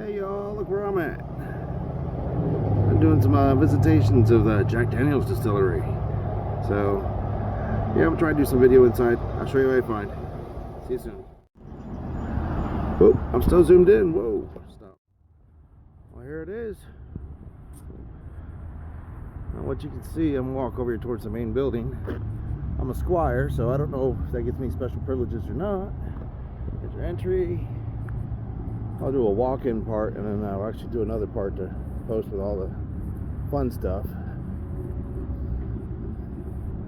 Hey y'all, look where I'm at. I'm doing some visitations of the Jack Daniel's Distillery. So, yeah, I'm trying to do some video inside. I'll show you what I find. See you soon. Oh, I'm still zoomed in. Whoa, stop. Well, here it is. Now, what you can see, I'm gonna walk over here towards the main building. I'm a squire, so I don't know if that gets me special privileges or not. Here's your entry. I'll do a walk-in part, and then I'll actually do another part to post with all the fun stuff.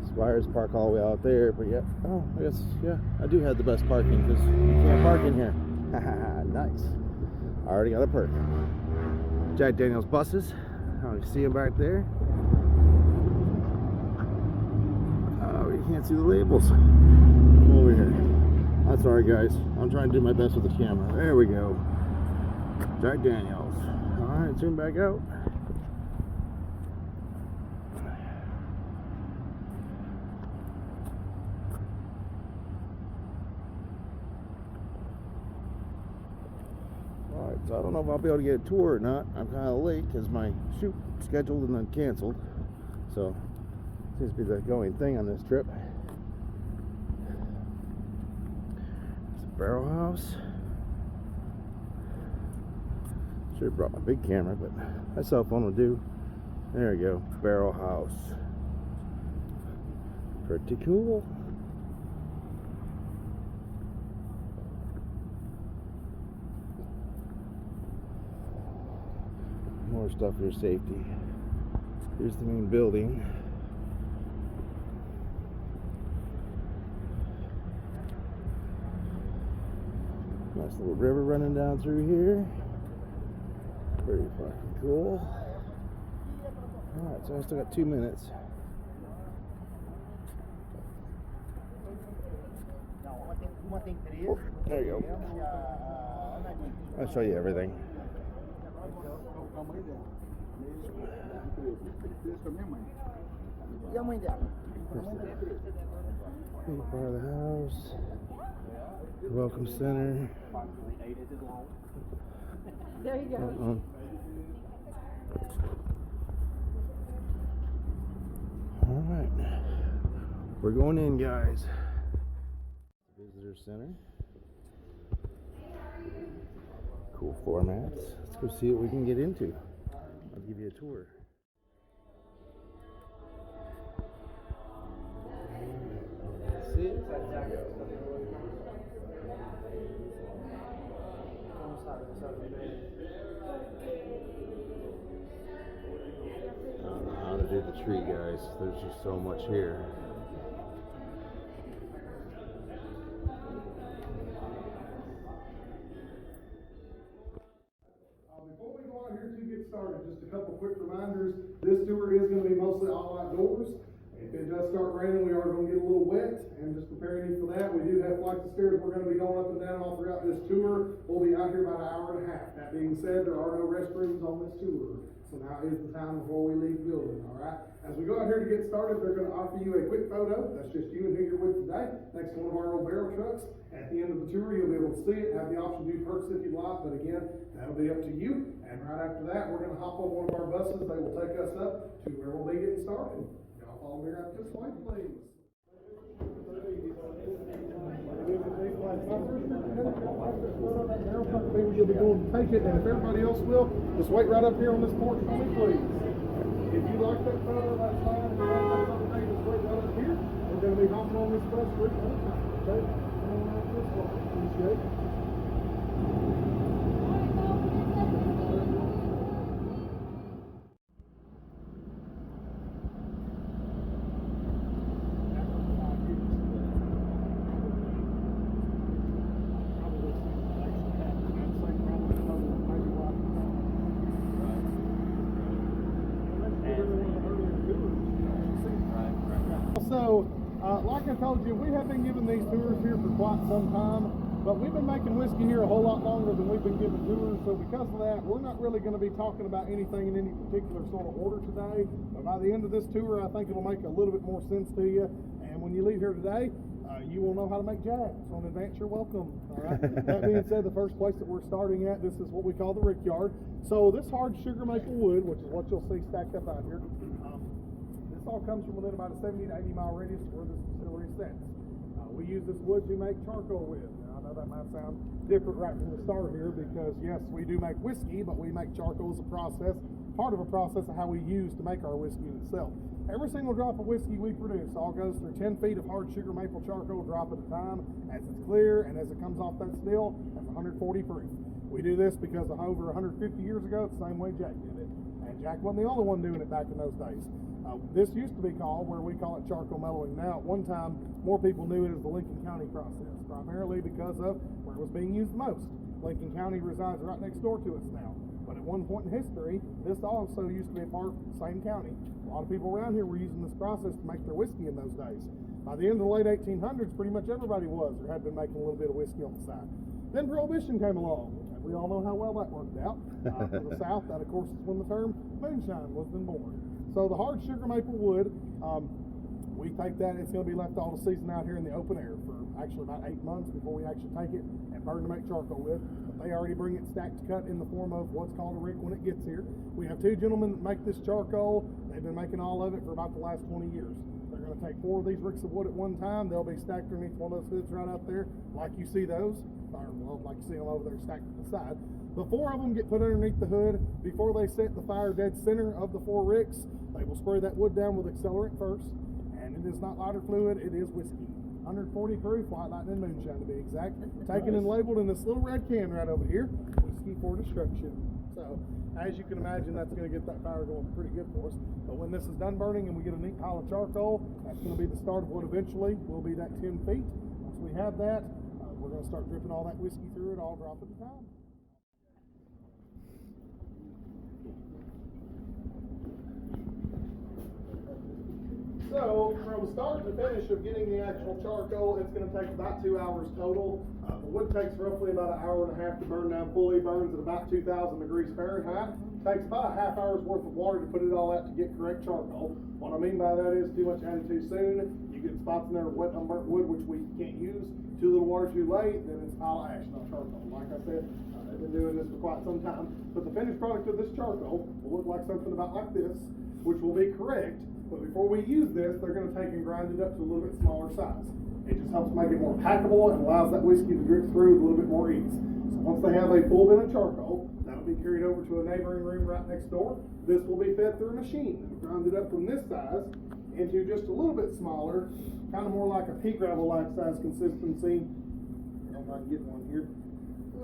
Squires park all the way out there, but yeah, oh, I guess, yeah, I do have the best parking because you can't park in here. Haha, nice. I already got a perk. Jack Daniel's buses. Oh, you see them back there? Oh, you can't see the labels. Come over here. That's alright, guys. I'm trying to do my best with the camera. There we go. Jack Daniel's. Alright, zoom back out. Alright, so I don't know if I'll be able to get a tour or not. I'm kind of late because my shoot scheduled and then canceled. So, seems to be the going thing on this trip. It's a barrel house. Should have brought my big camera, but my cell phone will do. There we go, barrel house. Pretty cool. More stuff for your safety. Here's the main building. Nice little river running down through here. Pretty fucking cool. Alright, so I still got 2 minutes. Oh, there you go. I'll show you everything. Part of the house. The welcome center. There you go. Alright. We're going in, guys. Visitor center. Cool floor mats. Let's go see what we can get into. I'll give you a tour. See it? I don't know how to do the tree, guys. There's just so much here. Before we go out here to get started, just a couple quick reminders. This tour is going to be mostly all outdoors. If it does start raining, we are going to get a little wet, and just preparing you for that. We do have flights of stairs we're going to be going up and down all throughout this tour. We'll be out here about an hour and a half. That being said, there are no restrooms on this tour. So now is the time before we leave the building, all right? As we go out here to get started, they're going to offer you a quick photo. That's just you and who you're with today, next to one of our old barrel trucks. At the end of the tour, you'll be able to see it, have the option to do perks if you like, but again, that'll be up to you. And right after that, we're going to hop on one of our buses. They will take us up to where we'll be getting started. Y'all follow me right this way, please. You'll be going to take it, and if everybody else will, just wait right up here on this porch for me, please. If you like that photo, that's fine. If you like that photo, just wait right up here. We're going to be hopping on this bus right now. Okay? Come on out this way. Appreciate it. So, like I told you, we have been giving these tours here for quite some time, but we've been making whiskey here a whole lot longer than we've been giving tours, so because of that, we're not really going to be talking about anything in any particular sort of order today, but by the end of this tour, I think it'll make a little bit more sense to you, and when you leave here today, you will know how to make Jack. So in advance, you're welcome. All right. That being said, the first place that we're starting at, this is what we call the rick yard. So this hard sugar maple wood, which is what you'll see stacked up out here, this all comes from within about a 70 to 80 mile radius where this distillery sits. We use this wood to make charcoal with. Now, I know that might sound different right from the start here because yes, we do make whiskey, but we make charcoal as a process, part of a process of how we use to make our whiskey itself. Every single drop of whiskey we produce all goes through 10 feet of hard sugar maple charcoal drop at a time as it's clear, and as it comes off that still, that's 140 proof. We do this because of over 150 years ago, it's the same way Jack did it. And Jack wasn't the only one doing it back in those days. This used to be called, where we call it charcoal mellowing now. At one time, more people knew it as the Lincoln County process, primarily because of where it was being used the most. Lincoln County resides right next door to us now. But at one point in history, this also used to be a part of the same county. A lot of people around here were using this process to make their whiskey in those days. By the end of the late 1800s, pretty much everybody was or had been making a little bit of whiskey on the side. Then Prohibition came along, and we all know how well that worked out. For the South, that of course is when the term moonshine was then born. So the hard sugar maple wood, we take that, it's going to be left all the season out here in the open air for actually about 8 months before we actually take it and burn to make charcoal with. But they already bring it stacked cut in the form of what's called a rick when it gets here. We have 2 gentlemen that make this charcoal. They've been making all of it for about the last 20 years. They're going to take 4 of these ricks of wood at one time. They'll be stacked underneath one of those hoods right out there, like you see those, or well, like you see them over there stacked to the side. The 4 of them get put underneath the hood. Before they set the fire dead center of the 4 ricks, they will spray that wood down with accelerant first, and it is not lighter fluid, it is whiskey. 140 proof, white lightning moonshine to be exact. Taken and labeled in this little red can right over here, whiskey for destruction. So, as you can imagine, that's going to get that fire going pretty good for us. But when this is done burning and we get a neat pile of charcoal, that's going to be the start of what eventually will be that 10 feet. Once we have that, we're going to start dripping all that whiskey through it, all drop at a time. So, from start to finish of getting the actual charcoal, it's going to take about 2 hours total. The wood takes roughly about 1.5 hours to burn down fully, burns at about 2,000 degrees Fahrenheit. Takes about a half hour's worth of water to put it all out to get correct charcoal. What I mean by that is too much added too soon. You get spots in there of wet unburnt wood, which we can't use. Too little water too late, then it's pile of ash, not charcoal. Like I said, they've been doing this for quite some time. But the finished product of this charcoal will look like something about like this, which will be correct. But before we use this, they're going to take and grind it up to a little bit smaller size. It just helps make it more packable and allows that whiskey to drip through with a little bit more ease. So once they have a full bin of charcoal, that'll be carried over to a neighboring room right next door. This will be fed through a machine. It'll grind it up from this size into just a little bit smaller, kind of more like a pea gravel-like size consistency. I don't know if I can get one here.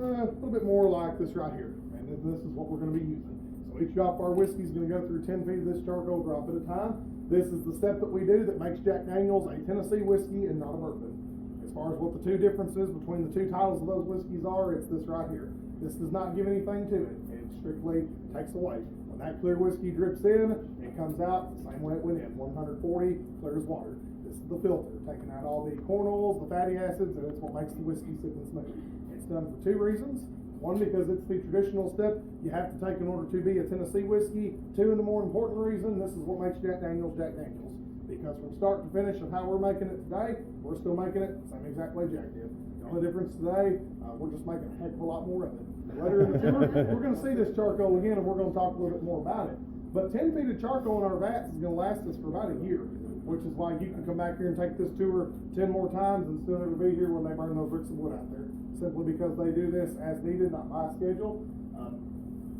A little bit more like this right here. And this is what we're going to be using. So each drop of our whiskey is going to go through 10 feet of this charcoal drop at a time. This is the step that we do that makes Jack Daniels a Tennessee whiskey and not a bourbon. As far as what the 2 differences between the 2 titles of those whiskeys are, it's this right here. This does not give anything to it. It strictly takes away. When that clear whiskey drips in, it comes out the same way it went in, 140, clear as water. This is the filter, taking out all the corn oils, the fatty acids, and it's what makes the whiskey sick and smooth. It's done for 2 reasons. One, because it's the traditional step you have to take in order to be a Tennessee whiskey. 2, and the more important reason, this is what makes Jack Daniels Jack Daniels. Because from start to finish of how we're making it today, we're still making it the same exact way Jack did. The only difference today, we're just making a heck of a lot more of it. Later in the tour, we're going to see this charcoal again, and we're going to talk a little bit more about it. But 10 feet of charcoal in our vats is going to last us for about a year, which is why you can come back here and take this tour 10 more times and still never be here when they burn those bricks of wood out there. Simply because they do this as needed, not by schedule.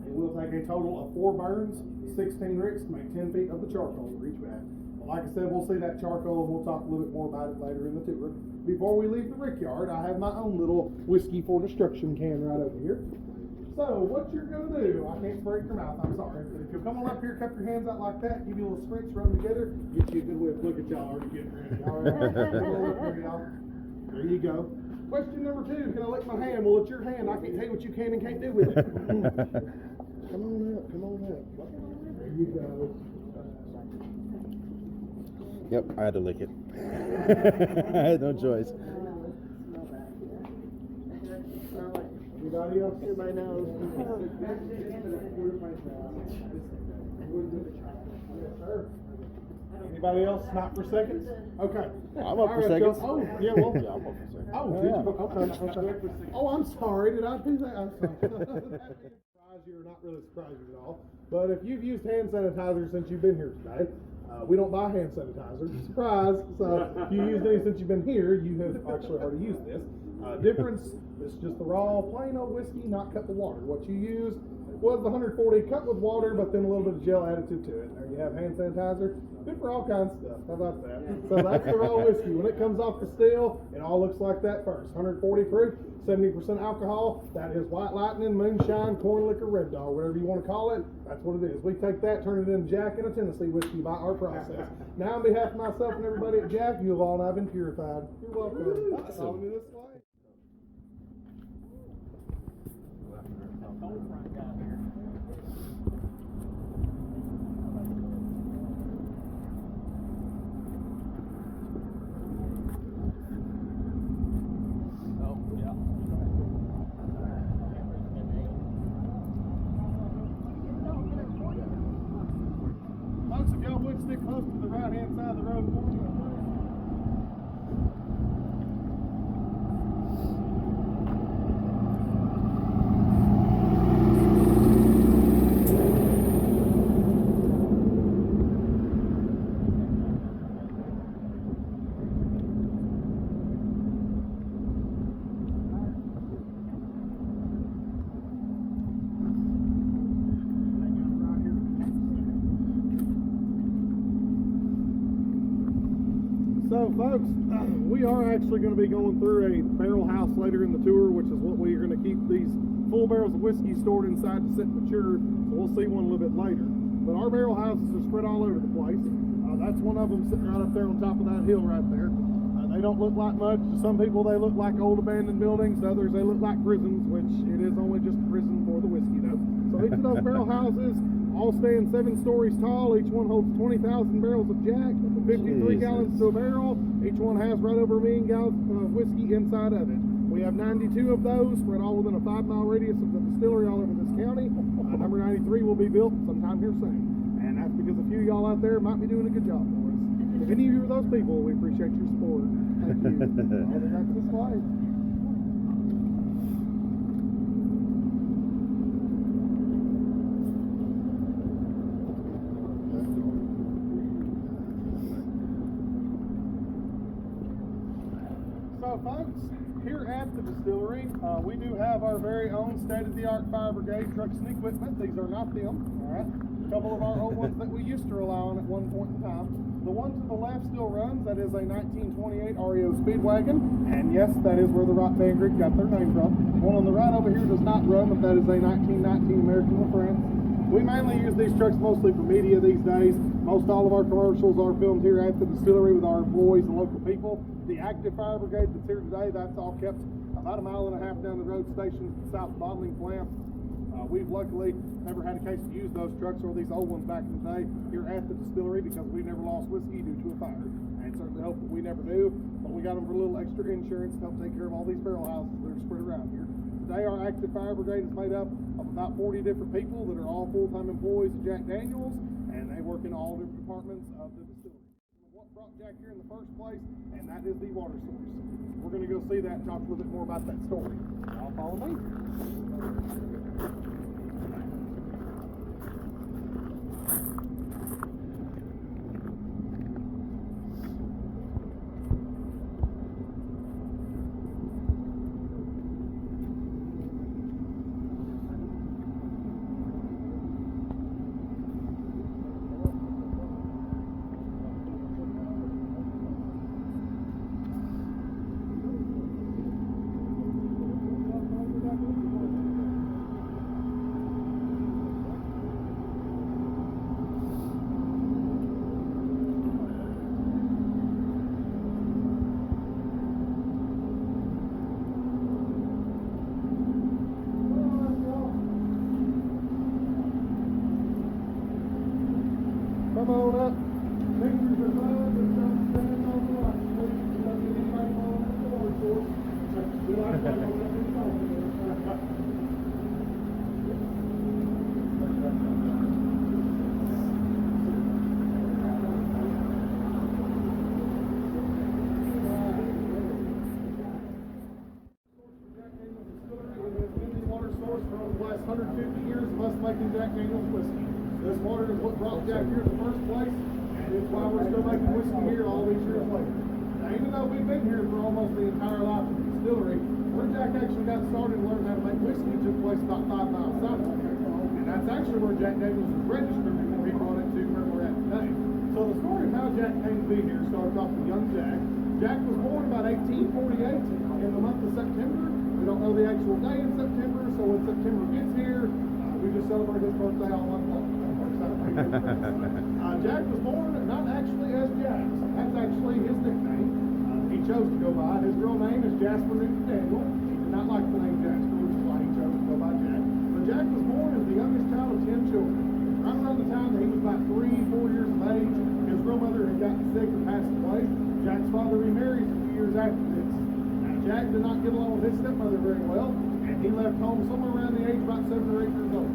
It will take a total of 4 burns, 16 ricks to make 10 feet of the charcoal for each vat. But like I said, we'll see that charcoal and we'll talk a little bit more about it later in the tour. Before we leave the rick yard, I have my own little whiskey for destruction can right over here. So what you're going to do, I can't spray it in your mouth, I'm sorry, but if you'll come on up here, cup your hands out like that, give you a little spritz, rub them together, get you a good whiff. Look at y'all already getting ready. All right. There you go. Question number 2, can I lick my hand? Well, it's your hand. I can't tell you what you can and can't do with it. Come on up, come on up. There you go. Yep, I had to lick it. I had no choice. Anybody else? Everybody knows. Yes, sir. Anybody else? Not for seconds? Okay. I'm up for All right, seconds. Joe. Oh, yeah, well. Yeah, I'm up for seconds. Oh, did you? Okay. Oh, I'm sorry. Did I do that? I'm sorry. Surprise you or not really surprise you at all. But if you've used hand sanitizer since you've been here today, we don't buy hand sanitizer. Surprise. So if you used any since you've been here, you have actually already used this. Difference, it's just the raw, plain old whiskey, not cut with water. What you used was the 140 cut with water, but then a little bit of gel additive to it. There you have hand sanitizer. Good for all kinds of stuff. How about that? So that's the raw whiskey. When it comes off the still, it all looks like that first. 140 proof, 70% alcohol. That is White Lightning, Moonshine, Corn Liquor, Red Dog, whatever you want to call it. That's what it is. We take that, turn it into Jack and a Tennessee whiskey by our process. Now, on behalf of myself and everybody at Jack, you have all now been purified. You're welcome. Follow me this way. Folks, if y'all would stick close to the right-hand side of the road for me. So folks, we are actually going to be going through a barrel house later in the tour, which is what we are going to keep these full barrels of whiskey stored inside to sit mature. So we'll see one a little bit later. But our barrel houses are spread all over the place. That's one of them sitting right up there on top of that hill right there. They don't look like much. To some people they look like old abandoned buildings. To others they look like prisons, which it is only just a prison for the whiskey though. So each of those barrel houses all stand 7 stories tall. Each one holds 20,000 barrels of Jack, 53 gallons to a barrel. Each one has right over 1 million gallons of whiskey inside of it. We have 92 of those spread all within a 5-mile radius of the distillery all over this county. Number 93 will be built sometime here soon. And that's because a few of y'all out there might be doing a good job for us. If any of you are those people, we appreciate your support. Thank you. All the back to this slide. So folks, here at the distillery, we do have our very own state-of-the-art fire brigade trucks and equipment. These are not them, all right? A couple of our old ones that we used to rely on at one point in time. The one to the left still runs. That is a 1928 REO Speedwagon, and yes, that is where the Rock Band Group got their name from. The one on the right over here does not run, but that is a 1919 American LaFrance. We mainly use these trucks mostly for media these days. Most all of our commercials are filmed here at the distillery with our employees and local people. The active fire brigade that's here today, that's all kept about 1.5 miles down the road station, south bottling plant. We've luckily never had a case to use those trucks or these old ones back in the day here at the distillery because we never lost whiskey due to a fire. And certainly hope that we never do, but we got them for a little extra insurance to help take care of all these barrel houses that are spread around here. Today our active fire brigade is made up of about 40 different people that are all full-time employees of Jack Daniels, and they work in all different departments of the distillery. What brought Jack here in the first place, and that is the water source. We're going to go see that and talk a little bit more about that story. Y'all follow me. Come on up. Fingers are love and don't stand on the light. Please don't get anybody falling in the water source. We like that one up in the water. years of us making Jack Daniel's whiskey. This water is what brought Jack here in the first place, and it's why we're still making whiskey here all these years later. Now, even though we've been here for almost the entire life of the distillery, where Jack actually got started and learned how to make whiskey took place about 5 miles south of here. And that's actually where Jack Daniel's was registered before he brought it to where we're at today. So the story of how Jack came to be here starts off with young Jack. Jack was born about 1848 in the month of September. We don't know the actual day in September, so when September gets here, we just celebrate his birthday all month long. Jack was born not actually as Jack. That's actually his nickname. He chose to go by. His real name is Jasper Newton Daniel. He did not like the name Jasper, which is why he chose to go by Jack. But Jack was born as the youngest child of 10 children. Right around the time that he was about 3-4 years of age, his grandmother had gotten sick and passed away. Jack's father remarried a few years after this. Now, Jack did not get along with his stepmother very well, and he left home somewhere around the age of about 7 or 8 years old.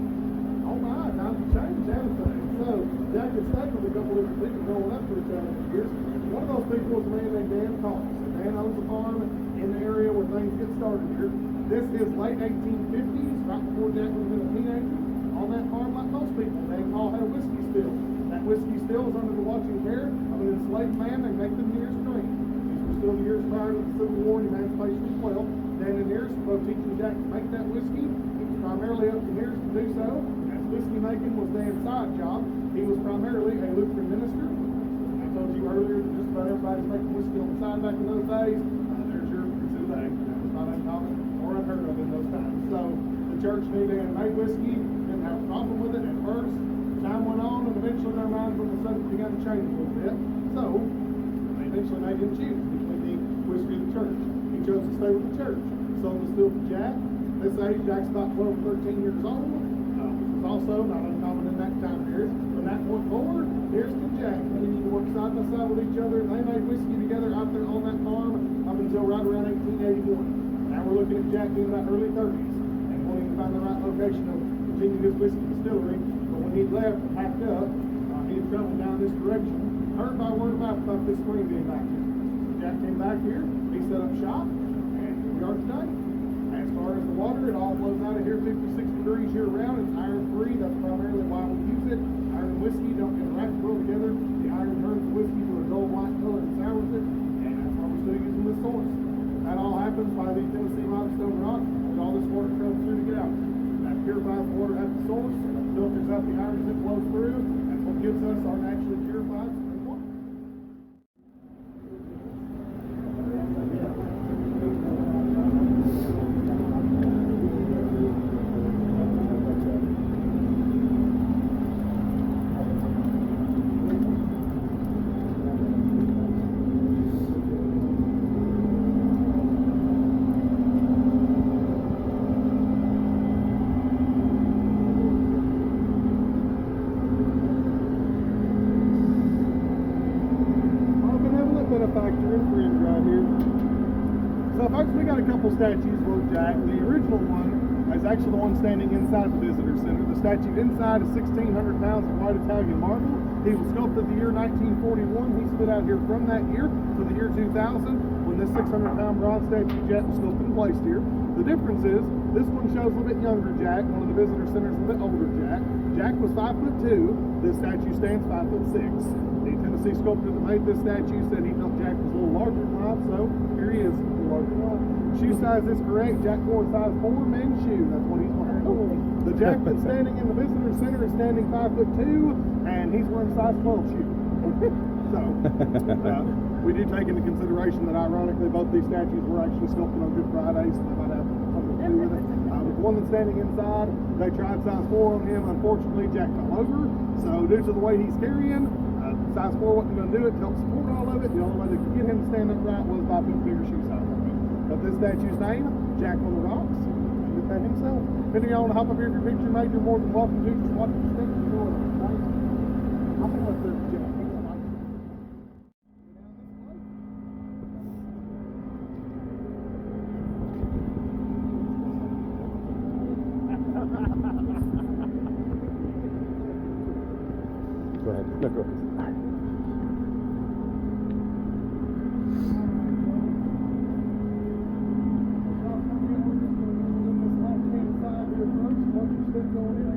Oh my, times have changed, haven't they? So, Jack had stayed with a couple of different people growing up for the 7 years. One of those people was a man named Dan Collins. And Dan owns a farm in the area where things get started here. This is late 1850s, right before Jack was a teenager. On that farm, like most people, Dan Paul had a whiskey still. That whiskey still was under the watching care of an enslaved man named Nathan Nears Green. These were still the years prior to the Civil War and Emancipation as well. Dan and Nears were both teaching Jack to make that whiskey. It was primarily up to Nears to do so. Whiskey making was Dan's side job. He was primarily a Lutheran minister. I told you earlier that just about everybody's making whiskey on the side back in those days. There's your today. That was not uncommon or unheard of in those times. So the church knew Dan made whiskey, didn't have a problem with it at first. Time went on, and eventually their minds on the subject began to change a little bit. So they eventually made him choose between the whiskey and the church. He chose to stay with the church. Sold the still to Jack. This age, Jack's about 12 or 13 years old. Also not uncommon in that time period. From that point forward, here's to Jack. They need to work side by side with each other. They made whiskey together out there on that farm up until right around 1881. Now we're looking at Jack in about early 30s and wanting to find the right location to continue his whiskey distillery. But when he left and packed up, he had traveled down this direction, heard by word of mouth about this spring being back here. So Jack came back here, he set up shop, and here we are today. As far as the water, it all flows out of here 56 degrees year round. It's iron free. That's primarily why we use it. Iron and whiskey don't interact well together. The iron turns the whiskey to a dull white color and sours it. And that's why we're still using this source. That all happens by the Tennessee limestone rock that all this water comes through to get out. That purifies the water at the source, filters out the iron as it flows through. That's what gives us our naturally purified spring water. Benefactor and friend right here. So folks, we got a couple statues for Jack. The original one is actually the one standing inside the visitor center. The statue inside is 1,600 pounds of white Italian marble. He was sculpted the year 1941. He stood out here from that year to the year 2000 when this 600-pound bronze statue of Jack was sculpted and placed here. The difference is this one shows a little bit younger Jack. One of the visitor centers a little bit older Jack. Jack was 5'2". This statue stands 5'6". The Tennessee sculptor that made this statue said he felt Jack was a little larger than life, so here he is, a little larger than life. Shoe size is correct. Jack wore a size 4 men's shoe. That's what he's wearing. The Jack that's standing in the visitor center is standing 5'2", and he's wearing a size 12 shoe. So, we do take into consideration that ironically both these statues were actually sculpted on Good Friday, so they might have something to do with it. But the one that's standing inside, they tried size 4 on him. Unfortunately, Jack fell over. So due to the way he's carrying, size 4 wasn't going to do it to help support all of it. The only way they could get him to stand upright was by putting bigger shoe size on him. But this statue's name, Jack on the Rocks, and did that himself. If you want to hop up here for your picture made, you're more than welcome to. Just watch the stick and go with it. I'm going to let this Jack. Go ahead. No, go. Left-hand side here first, watch your step going in.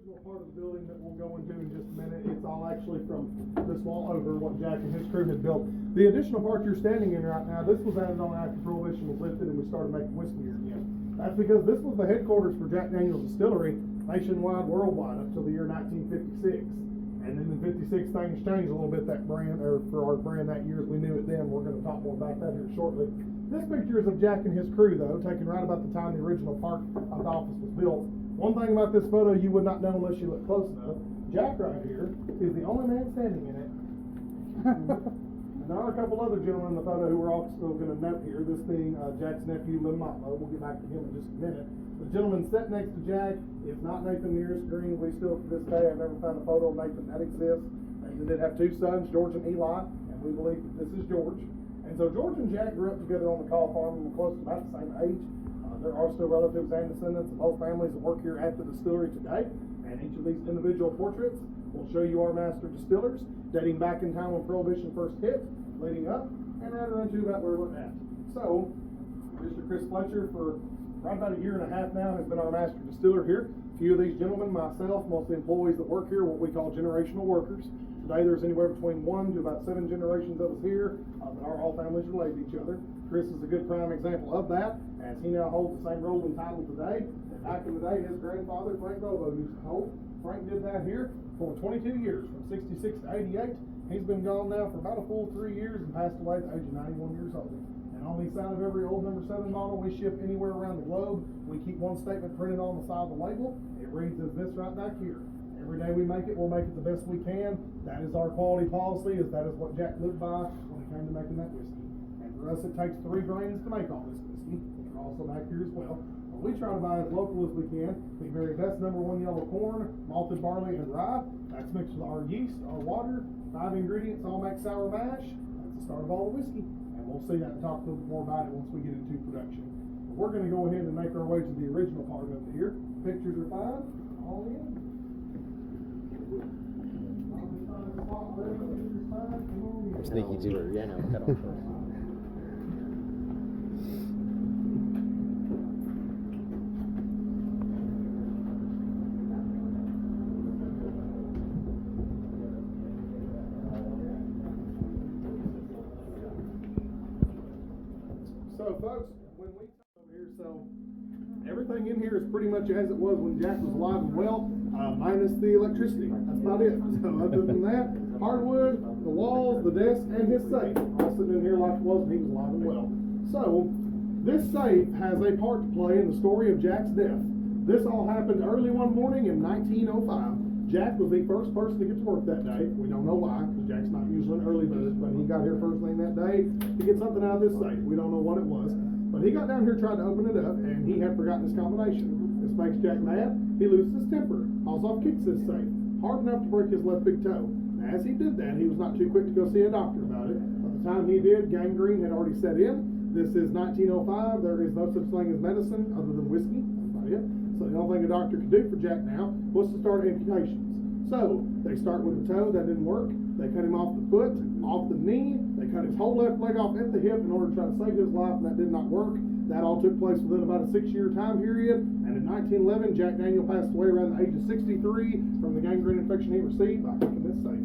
original part of the building that we'll go into in just a minute. It's all actually from this wall over what Jack and his crew had built. The additional part you're standing in right now, this was added on after Prohibition was lifted and we started making whiskey here again. That's because this was the headquarters for Jack Daniel's Distillery nationwide, worldwide, up till the year 1956. And then in 56, things changed a little bit, that brand, or for our brand that year as we knew it then. We're going to talk more about that here shortly. This picture is of Jack and his crew, though, taken right about the time the original part of the office was built. One thing about this photo you would not know unless you look close enough, Jack right here is the only man standing in it. And there are a couple other gentlemen in the photo who we're also going to note here, this being Jack's nephew, Lynn Motlow. We'll get back to him in just a minute. The gentleman sitting next to Jack is not Nathan Nearest Green. We still, to this day, I've never found a photo of Nathan that exists. Nathan did have two sons, George and Eli, and we believe that this is George. And so George and Jack grew up together on the Call Farm and were close to about the same age. There are still relatives and descendants of both families that work here at the distillery today. And each of these individual portraits will show you our master distillers, dating back in time when Prohibition first hit, leading up, and right around to about where we're at. So, Mr. Chris Fletcher, for right about a year and a half now, has been our master distiller here. A few of these gentlemen, myself, most of the employees that work here, what we call generational workers. Today there's anywhere between 1 to about 7 generations of us here, that are all families related to each other. Chris is a good prime example of that, as he now holds the same role and title today that back in the day his grandfather, Frank Bobo, used to hold. Frank did that here for 22 years, from 66 to 88. He's been gone now for about a full 3 years and passed away at the age of 91 years old. And on the side of every old number 7 bottle we ship anywhere around the globe, we keep one statement printed on the side of the label. It reads as this right back here. Every day we make it, we'll make it the best we can. That is our quality policy, that is what Jack lived by when it came to making that whiskey. And for us, it takes 3 grains to make all this whiskey, which are also back here as well. But we try to buy as local as we can. The very best number 1 yellow corn, malted barley, and rye. That's mixed with our yeast, our water, 5 ingredients, all make sour mash. That's the start of all the whiskey. And we'll see that and talk a little bit more about it once we get into production. But we're going to go ahead and make our way to the original part of it here. Pictures are fine, all in. Sneaky tour, yeah, no, cut off first. So folks, when we come over here, so everything in here is pretty much as it was when Jack was alive and well, minus the electricity. That's about it. So other than that, hardwood, the walls, the desk, and his safe, all sitting in here like it was when he was alive and well. So this safe has a part to play in the story of Jack's death. This all happened early one morning in 1905. Jack was the first person to get to work that day. We don't know why, because Jack's not usually an early bird, but he got here first thing that day to get something out of this safe. We don't know what it was. But he got down here, tried to open it up, and he had forgotten his combination. This makes Jack mad. He loses his temper, hauls off, kicks his safe, hard enough to break his left big toe. Now, as he did that, he was not too quick to go see a doctor about it. By the time he did, gangrene had already set in. This is 1905. There is no such thing as medicine other than whiskey. That's about it. So the only thing a doctor could do for Jack now was to start amputations. So they start with the toe. That didn't work. They cut him off the foot, off the knee. They cut his whole left leg off at the hip in order to try to save his life, and that did not work. That all took place within about a 6-year time period. And in 1911, Jack Daniel passed away around the age of 63 from the gangrene infection he received by kicking this safe.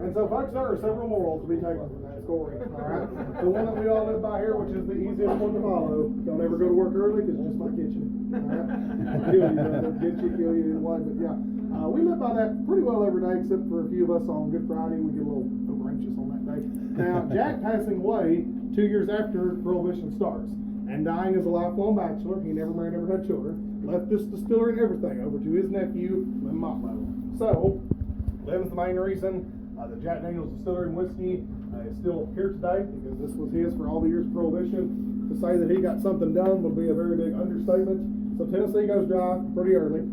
And so, folks, there are several morals to be taken from that story. All right, the one that we all live by here, which is the easiest one to follow: don't ever go to work early because it just might get you. All right, kill you, get you, kill you either way. But yeah, we live by that pretty well every day, except for a few of us on Good Friday. We get a little over anxious on that day. Now, Jack passing away 2 years after Prohibition starts and dying as a lifelong bachelor. He never married, never had children. Left this distillery and everything over to his nephew, Lynn Motlow. So, Lynn's the main reason the Jack Daniel's Distillery and Whiskey is still here today, because this was his for all the years of Prohibition. To say that he got something done would be a very big understatement. So Tennessee goes dry pretty early.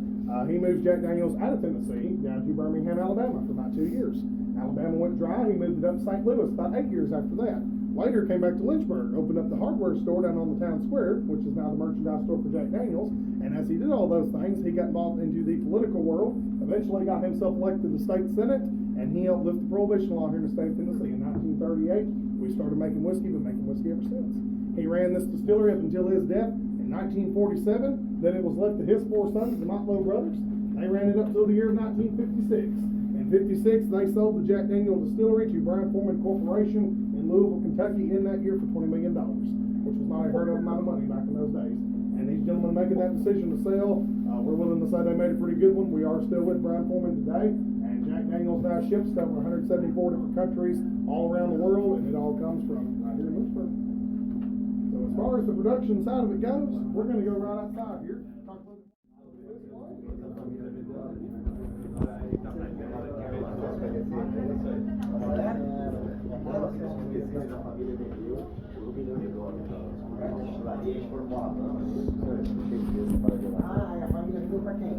He moves Jack Daniel's out of Tennessee down to Birmingham, Alabama for about 2 years. Alabama went dry. He moved it up to St. Louis about 8 years after that. Later came back to Lynchburg, opened up the hardware store down on the town square, which is now the merchandise store for Jack Daniel's. And as he did all those things, he got involved into the political world, eventually got himself elected to the state senate, and he helped lift the Prohibition law here in the state of Tennessee. In 1938, we started making whiskey, been making whiskey ever since. He ran this distillery up until his death in In 1947, then it was left to his four sons, the Motlow brothers. They ran it up till the year of 1956. In 56, they sold the Jack Daniel's Distillery to Brown-Forman Corporation in Louisville, Kentucky in that year for $20 million, which was not a heard of amount of money back in those days. And these gentlemen making that decision to sell, we're willing to say they made a pretty good one. We are still with Brown-Forman today, and Jack Daniel's now ships to over 174 different countries all around the world, and it all comes from right here in Lynchburg. So as far as the production side of it goes, we're going to go right outside here. Talk a little bit. Ah, a família veio pra quem?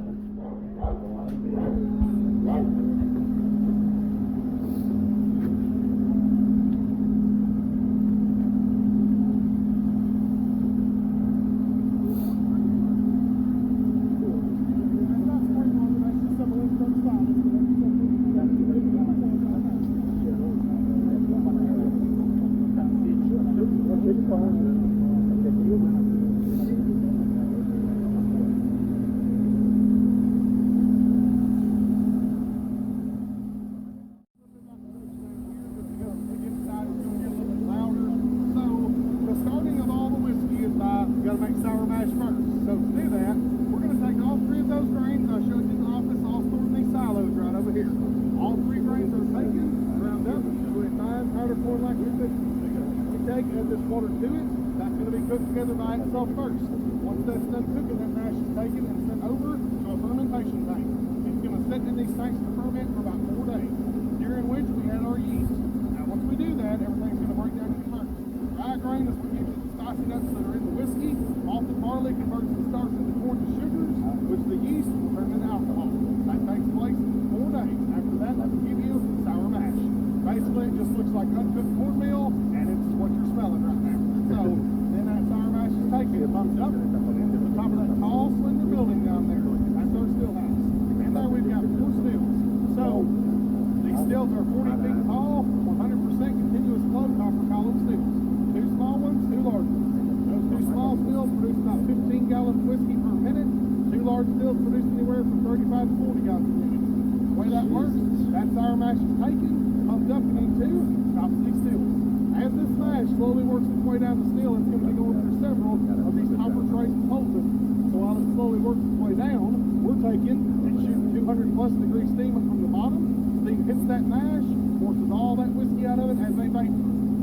Together by itself first. Once that's done cooking, that mash is taken and sent over to a fermentation tank. It's going to sit in these tanks to ferment for about 4 days, during which we add our yeast. Now once we do that, everything's going to break down in the furnace. Dry grain is what gives you the spicy nuts that are in the whiskey. Malted barley converts the starch into corn to sugars, which the yeast will turn into alcohol. That takes place in 4 days. After that, that will give you sour mash. Basically, it just looks like uncooked cornmeal, and it's what you're smelling right now. So taken, pumped up into the top of that tall, slender building down there. That's our still house. And there we've got 4 stills. So these stills are 40 feet tall, 100% continuous flow copper column stills. 2 small ones, 2 large ones. Those 2 small stills produce about 15 gallons of whiskey per minute. 2 large stills produce anywhere from 35 to 40 gallons per minute. The way that works, that sour mash is taken, pumped up into top of these stills. As this mash slowly works its way down the still, it's going to be going through several of these copper trays and holes in it. So while it slowly works its way down, we're taking and shooting 200 plus degree steam up from the bottom. Steam hits that mash, forces all that whiskey out of it as a vapor.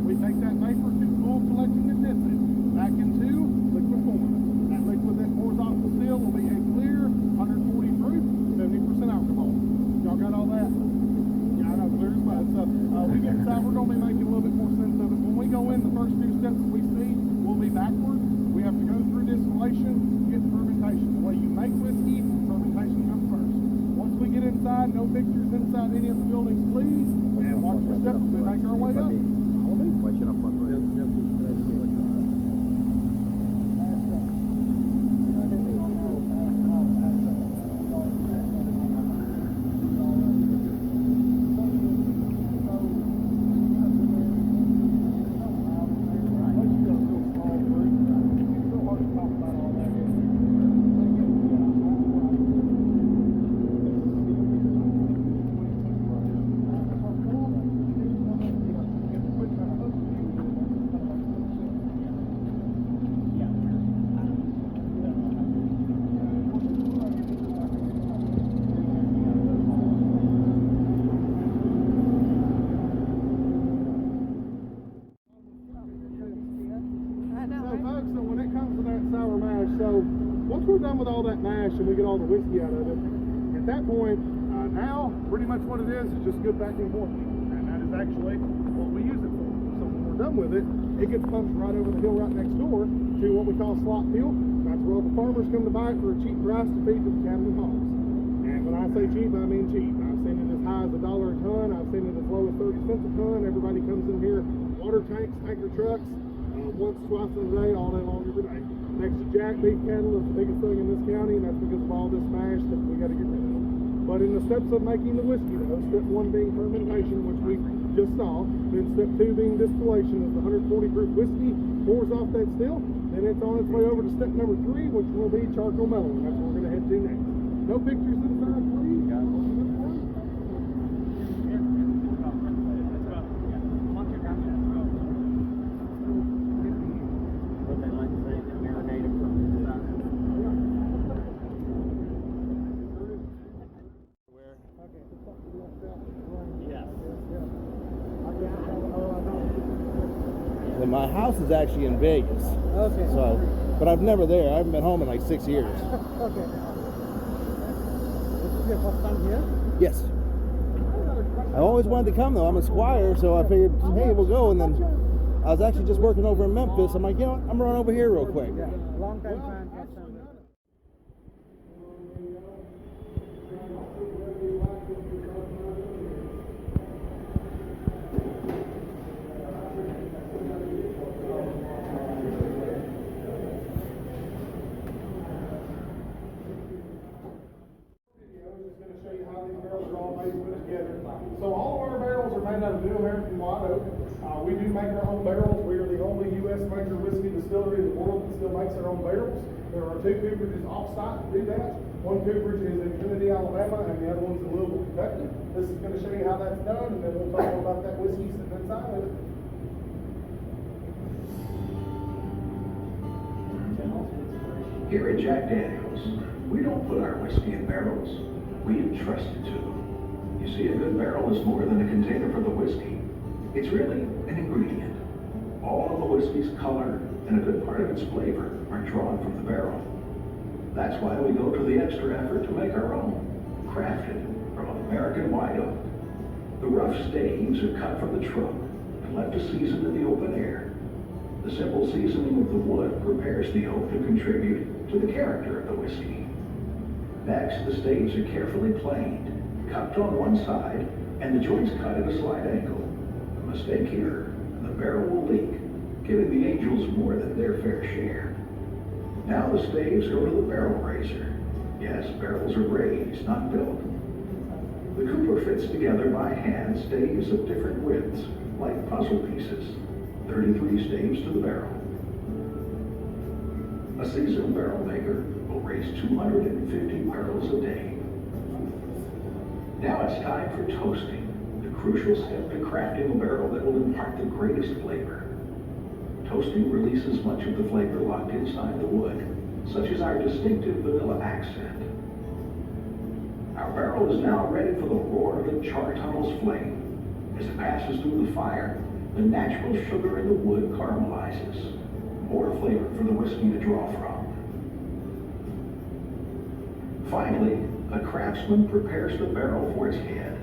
We take that vapor to full collecting condense it back into liquid form. That liquid that pours off the still will be a clear 140 proof, 70% alcohol. Y'all got all that? Yeah, I know, clear as mud. So we get inside, we're going to be making a little bit more sense of it. When we go in, the first 2 steps that we see will be backward. We have to go through distillation, get fermentation. The way you make whiskey, fermentation comes first. Once we get inside, no pictures inside any of the buildings, please. And watch your steps as we make our way up. So once we're done with all that mash and we get all the whiskey out of it, at that point, now pretty much what it is just good vacuum forming. And that is actually what we use it for. So when we're done with it, it gets pumped right over the hill right next door to what we call slop field. That's where all the farmers come to buy it for a cheap price to feed to the cattle and hogs. And when I say cheap, I mean cheap. I've seen it as high as $1 a ton. I've seen it as low as 30 cents a ton. Everybody comes in here, water tanks, tanker trucks, once, twice a day, all day long, every day. Next to Jack, beef cattle is the biggest thing in this county, and that's because of all this mash that we got to get rid of. But in the steps of making the whiskey, though, step 1 being fermentation, which we just saw. Then step 2 being distillation, as the 140 proof whiskey pours off that still. Then it's on its way over to step number 3, which will be charcoal mellowing. That's what we're going to head to next. No pictures inside, please. And my house is actually in Vegas. Okay. So, but I've never there. I haven't been home in like 6 years. Okay. This is your first time here? Yes. I always wanted to come though. I'm a squire, so I figured, hey, we'll go. And then I was actually just working over in Memphis. I'm like, you know what? I'm running over here real quick. Yeah. Long time fan. First time. So all of our barrels are made out of new American white oak. We do make our own barrels. We are the only U.S. major whiskey distillery in the world that still makes our own barrels. There are 2 cooperages off-site to do that. One cooperage is in Trinity, Alabama, and the other one's in Louisville, Kentucky. This is going to show you how that's done, and then we'll talk about that whiskey sitting inside of it. Here at Jack Daniels, we don't put our whiskey in barrels. We entrust it to them. You see, a good barrel is more than a container for the whiskey. It's really an ingredient. All of the whiskey's color and a good part of its flavor are drawn from the barrel. That's why we go to the extra effort to make our own, crafted from American white oak. The rough staves are cut from the trunk and left to season in the open air. The simple seasoning of the wood prepares the oak to contribute to the character of the whiskey. Next, the staves are carefully planed, cupped on one side, and the joints cut at a slight angle. A mistake here, and the barrel will leak, giving the angels more than their fair share. Now the staves go to the barrel raiser. Yes, barrels are raised, not built. The cooper fits together by hand staves of different widths, like puzzle pieces. 33 staves to the barrel. A seasoned barrel maker will raise 250 barrels a day. Now it's time for toasting, the crucial step to crafting a barrel that will impart the greatest flavor. Toasting releases much of the flavor locked inside the wood, such as our distinctive vanilla accent. Our barrel is now ready for the roar of the char tunnel's flame. As it passes through the fire, the natural sugar in the wood caramelizes. More flavor for the whiskey to draw from. Finally, a craftsman prepares the barrel for its head.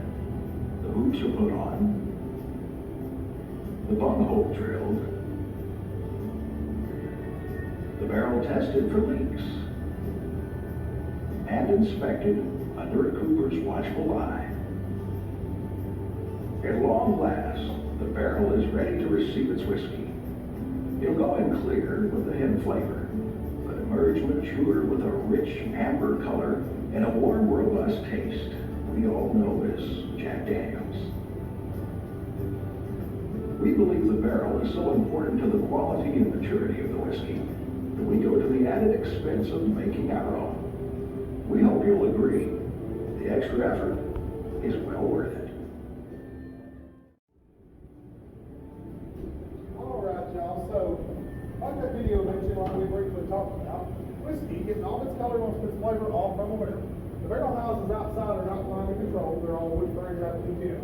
The hoops are put on, the bunghole drilled, the barrel tested for leaks, and inspected under a cooper's watchful eye. At long last, the barrel is ready to receive its whiskey. It'll go in clear with a hint flavor, but emerge mature with a rich amber color and a warm, robust taste we all know as Jack Daniels. We believe the barrel is so important to the quality and maturity of the whiskey that we go to the added expense of making our own. We hope you'll agree. The extra effort is well worth it. Alright, y'all, so like that video mentioned, like we briefly talked about, whiskey getting all its color, most of its flavor all from a barrel. The barrel houses outside are not climate controlled, they're all wood frame wrapped in tin.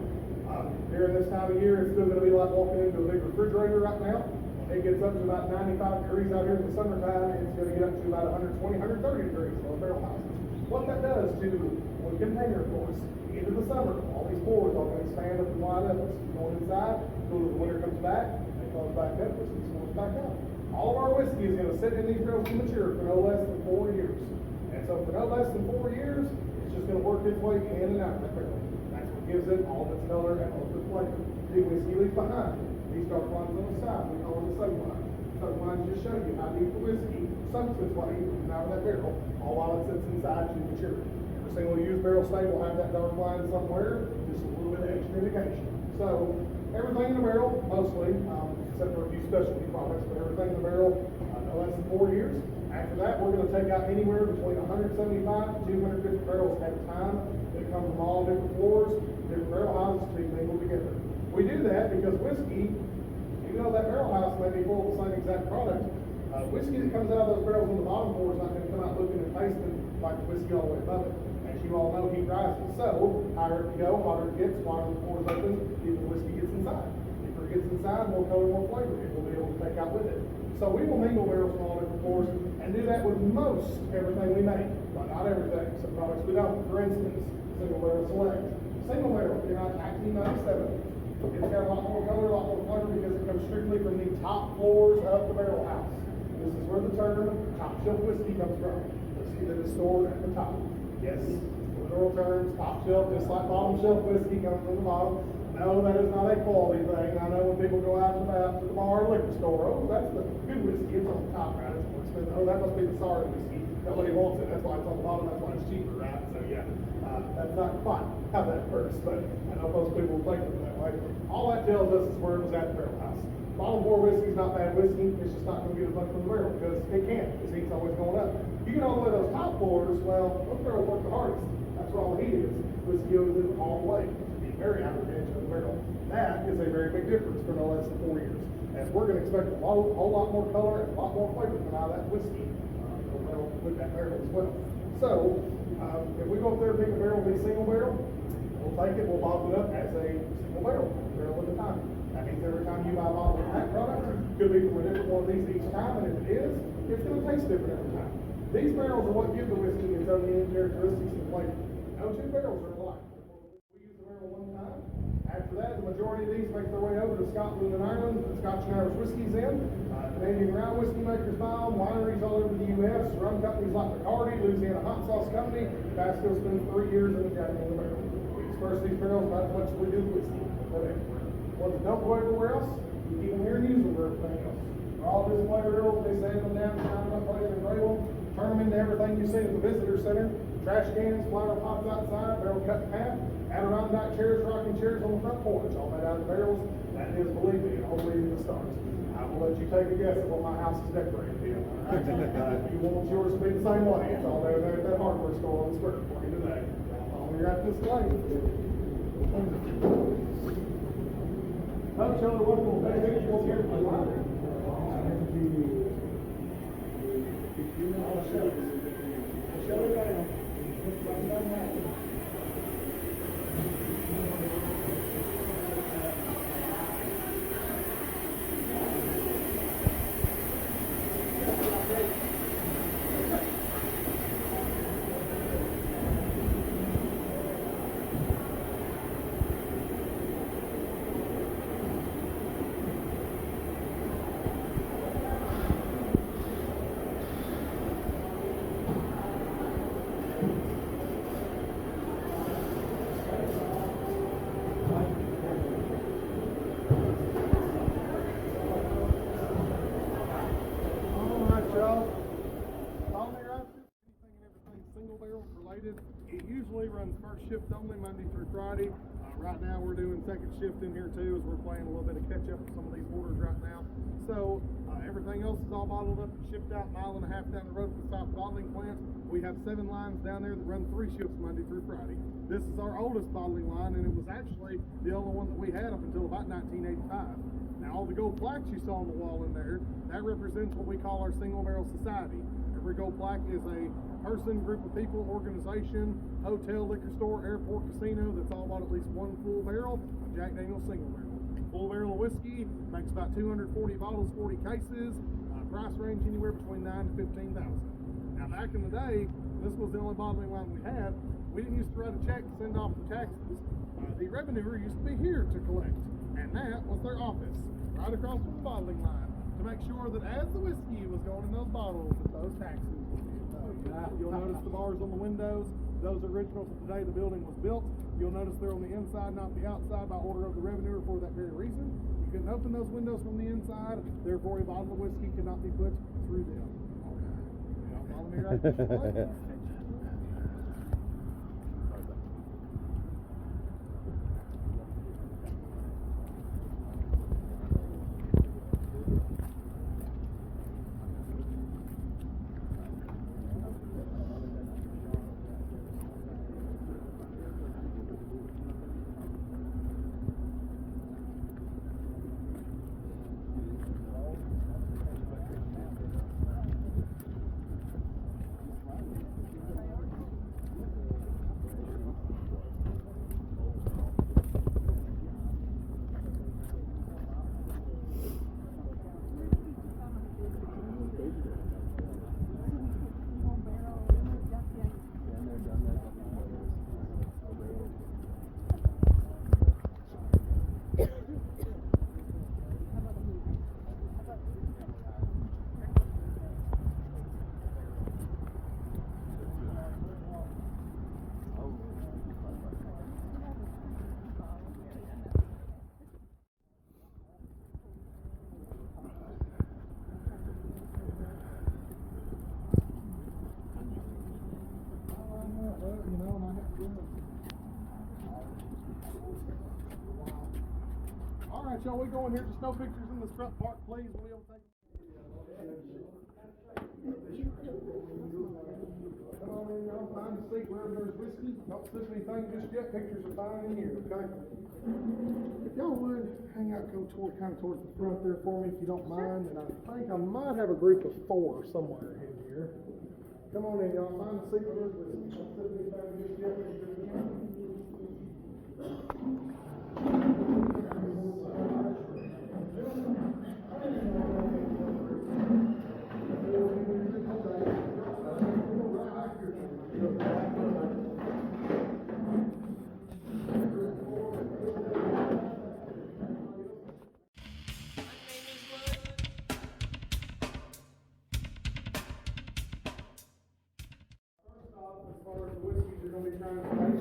During this time of year, it's still going to be like walking into a big refrigerator right now. It gets up to about 95 degrees out here in the summertime, and it's going to get up to about 120, 130 degrees for a barrel house. What that does to one container, of course, into the summer, all these pores are going to expand up and wide up. So you go inside, until the winter comes back, it closes back up, whiskey spores back out. All of our whiskey is going to sit in these barrels to mature for no less than 4 years. And so for no less than 4 years, it's just going to work its way in and out of that barrel. That's what gives it all of its color and all of its flavor. The whiskey leaves behind these dark lines on the side. We call them the soak line. Soak lines just show you how deep the whiskey soaks its way in and out of that barrel, all while it sits inside to mature. Every single used barrel stay will have that dark line somewhere, just a little bit of extra indication. So everything in the barrel, mostly, except for a few specialty products, but everything in the barrel, no less than 4 years. After that, we're going to take out anywhere between 175 to 250 barrels at a time that come from all different floors, different barrel houses to be mingled together. We do that because whiskey, even though that barrel house may be full of the same exact product, whiskey that comes out of those barrels on the bottom floor is not going to come out looking and tasting like the whiskey all the way above it. As you all know, heat rises. So, higher it go, hotter it gets, wider the pores open, deeper whiskey gets inside. Deeper it gets inside, more color, more flavor it will be able to take out with it. So we will mingle barrels from all different floors and do that with most everything we make, but not everything. Some products we don't. For instance, single barrel select. Single barrel came out in 1997. It's got a lot more color, a lot more flavor because it comes strictly from the top floors of the barrel house. This is where the term top shelf whiskey comes from. Whiskey that is stored at the top. Yes, literal terms, top shelf, just like bottom shelf whiskey comes from the bottom. No, that is not a quality thing. I know when people go out to the bar or liquor store, oh, that's the good whiskey, it's on the top, right? It's more expensive. Oh, that must be the sorry whiskey. Nobody wants it, that's why it's on the bottom, that's why it's cheaper, right? So yeah, that's not quite how that works, but I know most people think of it that way. All that tells us is where it was at the barrel house. Bottom floor whiskey is not bad whiskey, it's just not going to get as much from the barrel because it can't, because heat's always going up. You get all the way to those top floors, well, those barrels work the hardest. That's where all the heat is. Whiskey goes in all the way. It's very average of the barrel. That is a very big difference for no less than 4 years. And we're going to expect a whole lot more color and a lot more flavor come out of that whiskey with that barrel as well. So, if we go up there and pick a barrel, be single barrel, we'll take it, we'll bottle it up as a single barrel at a time. That means every time you buy a bottle of that product, it could be from a different one of these each time, and if it is, it's going to taste different every time. These barrels are what give the whiskey its own unique characteristics and flavor. No two barrels are alike. We use the barrel one time. After that, the majority of these make their way over to Scotland and Ireland, the Scotch and Irish whiskies in. Canadian rye whiskey makers buy them, wineries all over the U.S., rum companies like McCarty, Louisiana Hot Sauce Company. Pasco spends 3 years in the Jack in the barrel. We disperse these barrels about as much as we do the whiskey. Ones that don't go everywhere else, you keep them here and use them for everything else. They're all display barrels, they sand them down, shine them up, place and grade them, turn them into everything you see at the visitor center. Trash cans, flower pots outside, barrel cut in half, Adirondack chairs, rocking chairs on the front porch, all made out of barrels. That is, believe me, only in the stars. I will let you take a guess at what my house is decorated in. If you want yours to be the same way, it's all there at that hardware store on the square for you today. You're at this lane. Coach, y'all are welcome to take pictures here for the library. Shut it down. It usually runs first shift only Monday through Friday. Right now we're doing second shift in here too as we're playing a little bit of catch up with some of these orders right now. So everything else is all bottled up and shipped out 1.5 miles down the road to the South bottling plant. We have 7 lines down there that run 3 shifts Monday through Friday. This is our oldest bottling line, and it was actually the only one that we had up until about 1985. Now all the gold plaques you saw on the wall in there, that represents what we call our single barrel society. Every gold plaque is a person, group of people, organization, hotel, liquor store, airport, casino that's all bought at least one full barrel of Jack Daniel's single barrel. Full barrel of whiskey makes about 240 bottles, 40 cases. Price range anywhere between $9,000 to $15,000. Now back in the day, this was the only bottling line we had. We didn't used to write a check to send off the taxes. The revenuer used to be here to collect, and that was their office, right across from the bottling line, to make sure that as the whiskey was going in those bottles, that those taxes were being paid. You'll notice the bars on the windows. Those are original from the day the building was built. You'll notice they're on the inside, not the outside, by order of the revenuer for that very reason. You couldn't open those windows from the inside, therefore a bottle of whiskey could not be put through them. Y'all follow me right this way? right, y'all, we go in here. Just no pictures in this front part, please. We'll be able to take. Come on in, y'all, find a seat wherever there's whiskey. Don't slip anything just yet. Pictures are fine in here, okay? If y'all would hang out, come kind of towards the front there for me, if you don't mind. And I think I might have a group of 4 somewhere in here. Come on in, y'all. Find a seat where there's whiskey. Don't slip anything just yet.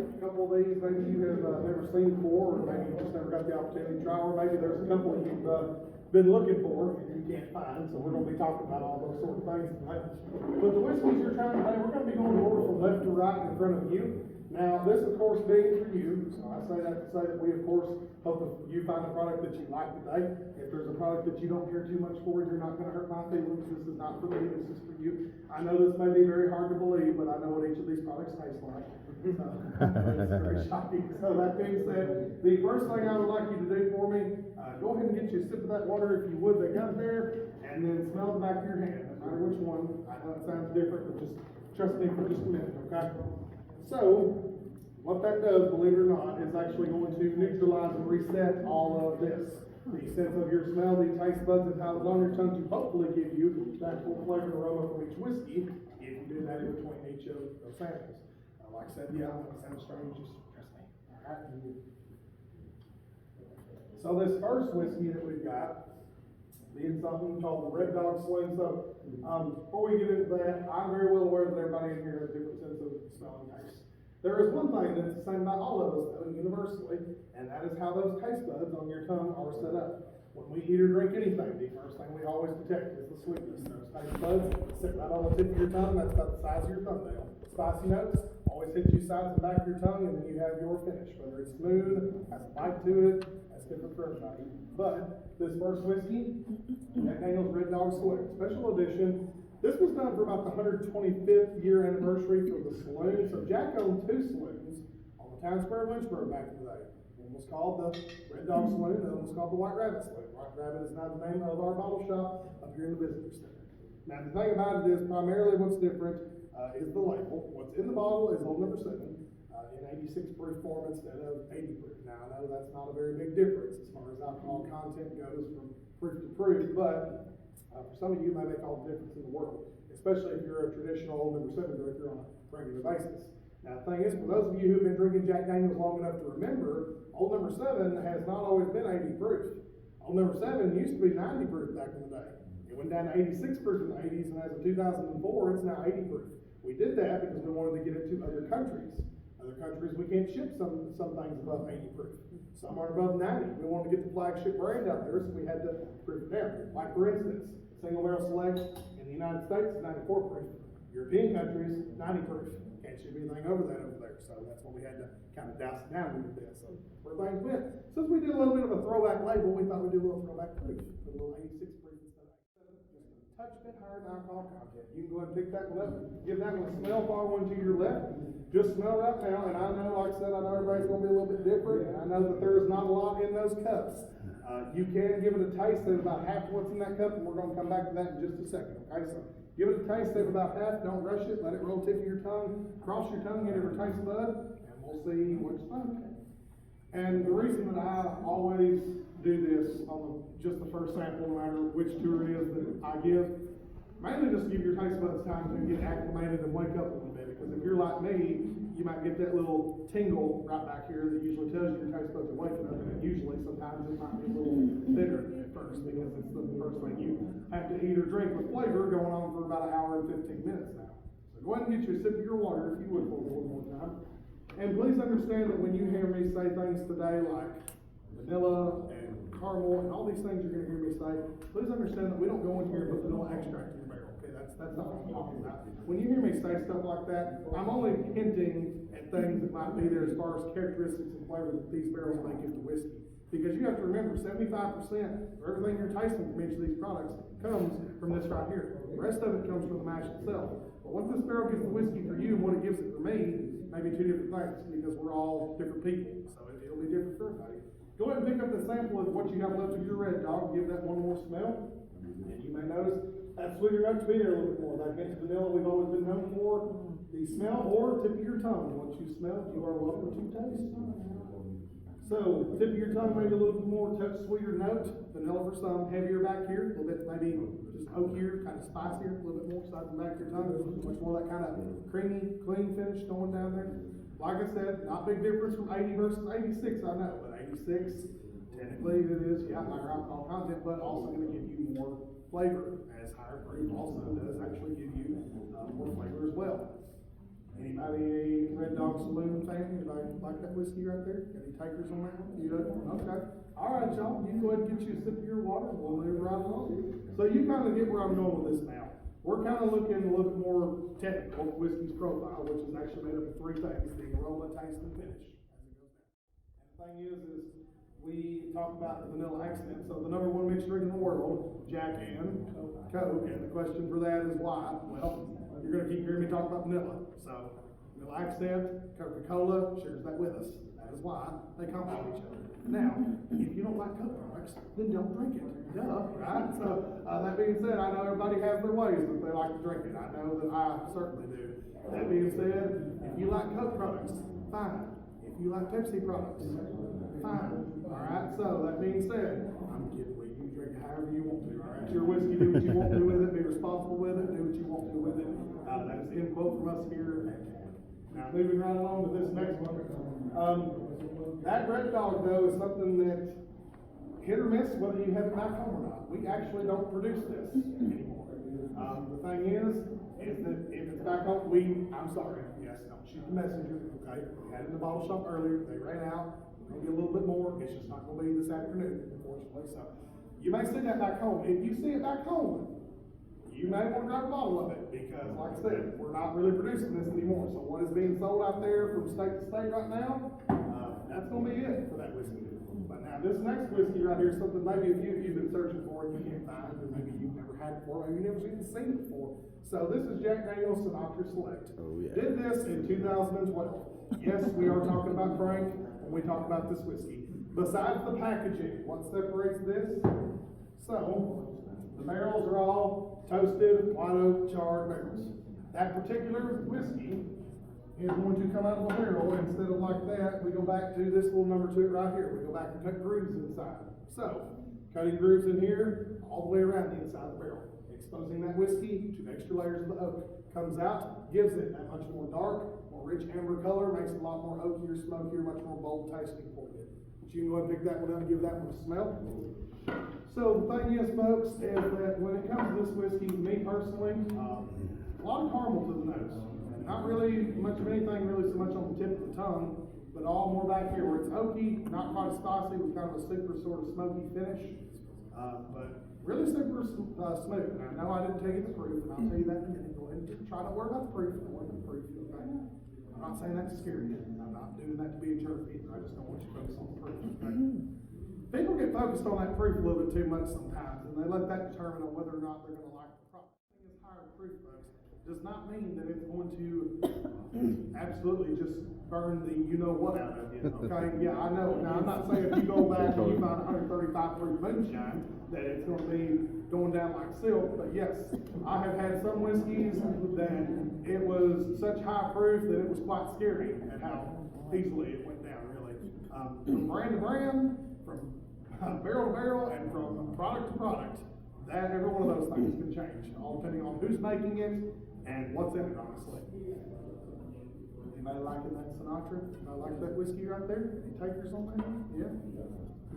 A couple of these maybe you have never seen before, or maybe you just never got the opportunity to try, or maybe there's a couple you've been looking for and you can't find, so we're going to be talking about all those sort of things tonight. But the whiskeys you're trying today, we're going to be going to order from left to right in front of you. Now, this, of course, being for you, so I say that to say that we, of course, hope that you find a product that you like today. If there's a product that you don't care too much for, you're not going to hurt my feelings. This is not for me, this is for you. I know this may be very hard to believe, but I know what each of these products taste like. So, it's very shocking. So that being said, the first thing I would like you to do for me, go ahead and get you a sip of that water if you would that got there, and then smell the back of your hand, no matter which one. I know it sounds different, but just trust me for just a minute, okay? So, what that does, believe it or not, is actually going to neutralize and reset all of this. The sense of your smell, the taste buds, and how it's on your tongue to hopefully give you that full flavor and aroma from each whiskey, if you do that in between each of those samples. Like I said, yeah, I know it sounds strange, just trust me. Alright. So this first whiskey that we've got, being something called the Red Dog Saloon. So, before we get into that, I'm very well aware that everybody in here has a different sense of smell and taste. There is one thing that's the same about all of us, though, universally, and that is how those taste buds on your tongue are set up. When we eat or drink anything, the first thing we always detect is the sweetness. Those taste buds sit right on the tip of your tongue. That's about the size of your thumbnail. Spicy notes always hit you sides and back of your tongue, and then you have your finish. Whether it's smooth, has a bite to it, that's different for everybody. But this first whiskey, Jack Daniel's Red Dog Saloon, special edition. This was done for about the 125th year anniversary for the saloon. So Jack owned 2 saloons on the town square of Lynchburg back in the day. One was called the Red Dog Saloon, the other one was called the White Rabbit Saloon. White Rabbit is now the name of our bottle shop up here in the visitor center. Now the thing about it is primarily what's different is the label. What's in the bottle is old number 7 in 86 proof form instead of 80 proof. Now I know that's not a very big difference as far as alcohol content goes from proof to proof, but for some of you, it may make all the difference in the world, especially if you're a traditional old number 7 drinker on a regular basis. Now, the thing is, for those of you who've been drinking Jack Daniels long enough to remember, old number 7 has not always been 80 proof. Old number 7 used to be 90 proof back in the day. It went down to 86 proof in the 80s, and as of 2004, it's now 80 proof. We did that because we wanted to get it to other countries. Other countries, we can't ship some things above 80 proof. Some are above 90. We wanted to get the flagship brand out there, so we had to proof it down. Like, for instance, Single Barrel Select in the United States is 94 proof. European countries, 90 proof. Can't ship anything over that over there. So that's what we had to kind of douse it down with this. So where things went. Since we did a little bit of a throwback label, we thought we'd do a little throwback proof. Put a little 86 proof instead of 87. Just a touch bit higher in alcohol content. You can go ahead and pick that one up. Give that one a smell, far one to your left. Just smell right now, and I know, like I said, I know everybody's going to be a little bit different, and I know that there is not a lot in those cups. You can give it a taste of about half what's in that cup, and we're going to come back to that in just a second, okay? So give it a taste of about half, don't rush it, let it roll tip of your tongue, cross your tongue, get every taste bud, and we'll see what you think. And the reason that I always do this on just the first sample, no matter which tour it is that I give, mainly just give your taste buds time to get acclimated and wake up a little bit, because if you're like me, you might get that little tingle right back here that usually tells you your taste buds are waking up, and usually sometimes it might be a little bitter at first because it's the first thing you have to eat or drink with flavor going on for about an hour and 15 minutes now. So go ahead and get you a sip of your water if you would for one more time. And please understand that when you hear me say things today like vanilla and caramel and all these things you're going to hear me say, please understand that we don't go in here and put vanilla extract in your barrel. Okay, that's not what I'm talking about. When you hear me say stuff like that, I'm only hinting at things that might be there as far as characteristics and flavor that these barrels may give to whiskey. Because you have to remember, 75% of everything you're tasting from each of these products comes from this right here. The rest of it comes from the mash itself. But what this barrel gives the whiskey for you and what it gives it for me may be two different things, because we're all different people. So it'll be different for everybody. Go ahead and pick up the sample of what you have left of your Red Dog, give that one more smell. And you may notice that sweeter note to be there a little bit more. That hint of vanilla we've always been known for. The smell or tip of your tongue. Once you smell it, you are welcome to taste. So, tip of your tongue, maybe a little bit more touch sweeter note. Vanilla for some, heavier back here, a little bit maybe just oakier, kind of spicier, a little bit more sides and back of your tongue. Much more that kind of creamy, clean finish going down there. Like I said, not big difference from 80 versus 86, I know, but 86, technically it is, yeah, higher alcohol content, but also going to give you more flavor, as higher proof also does actually give you more flavor as well. Anybody a Red Dog Saloon fan? Anybody like that whiskey right there? Got any takers on that one? You do? Okay. All right, y'all. You go ahead and get you a sip of your water, and we'll move right along. So you kind of get where I'm going with this now. We're kind of looking a little bit more technical at whiskey's profile, which is actually made up of three things: the aroma, taste, and finish, as it goes down. And the thing is we talk about the vanilla accent. So the number one mixed drink in the world, Jack and Coke, and the question for that is why? Well, you're going to keep hearing me talk about vanilla. So, vanilla accent, Coca-Cola shares that with us. That is why they complement each other. Now, if you don't like Coke products, then don't drink it. Duh, right? So, that being said, I know everybody has their ways that they like to drink it. I know that I certainly do. That being said, if you like Coke products, fine. If you like Pepsi products, fine. All right? So, that being said, I'm kidding with you. Drink it however you want to. All right? It's your whiskey. Do what you want to do with it. Be responsible with it. Do what you want to do with it. That is the end quote from us here. Now, moving right along to this next one. That Red Dog, though, is something that hit or miss whether you have it back home or not. We actually don't produce this anymore. The thing is that if it's back home, I'm sorry, yes, don't shoot the messenger, okay? We had it in the bottle shop earlier, they ran out. We're gonna get a little bit more. It's just not gonna be this afternoon, unfortunately. So you may see that back home. If you see it back home, you may want to grab a bottle of it, because like I said, we're not really producing this anymore. So what is being sold out there from state to state right now, that's going to be it for that whiskey. But now this next whiskey right here is something maybe a few of you have been searching for and you can't find, or maybe you've never had it before, maybe you've never even seen it before. So this is Jack Daniel's Sinatra Select. Oh, yeah. Did this in 2012. Yes, we are talking about Frank when we talk about this whiskey. Besides the packaging, what separates this? So, the barrels are all toasted, white oak, charred barrels. That particular whiskey is going to come out of a barrel. Instead of like that, we go back to this little number to it right here. We go back and cut grooves inside. So, cutting grooves in here, all the way around the inside of the barrel. Exposing that whiskey to extra layers of the oak. Comes out, gives it that much more dark, more rich amber color, makes it a lot more oakier, smokier, much more bold tasting for you. But you can go ahead and pick that one up and give that one a smell. So the thing is, folks, is that when it comes to this whiskey, me personally, a lot of caramel to the nose. Not really much of anything really so much on the tip of the tongue, but all more back here where it's oaky, not quite as spicy, with kind of a super sort of smoky finish. But really super smooth. Now, no, I didn't tell you the proof, and I'll tell you that in a minute. Go ahead and try not to worry about the proof. Don't worry about the proof, okay? I'm not saying that to scare you. I'm not doing that to be a jerk either. I just don't want you to focus on the proof, okay? People get focused on that proof a little bit too much sometimes, and they let that determine on whether or not they're going to like the product. The thing is, higher proof, folks, does not mean that it's going to absolutely just burn the you-know-what out of you, okay? Yeah, I know. Now, I'm not saying if you go back and you find 135 proof moonshine, that it's going to be going down like silk, but yes, I have had some whiskeys that it was such high proof that it was quite scary at how easily it went down, really. From brand to brand, from barrel to barrel, and from product to product, that every one of those things can change, all depending on who's making it and what's in it, honestly. Anybody liking that Sinatra? Anybody like that whiskey right there? Any takers on that? Yeah?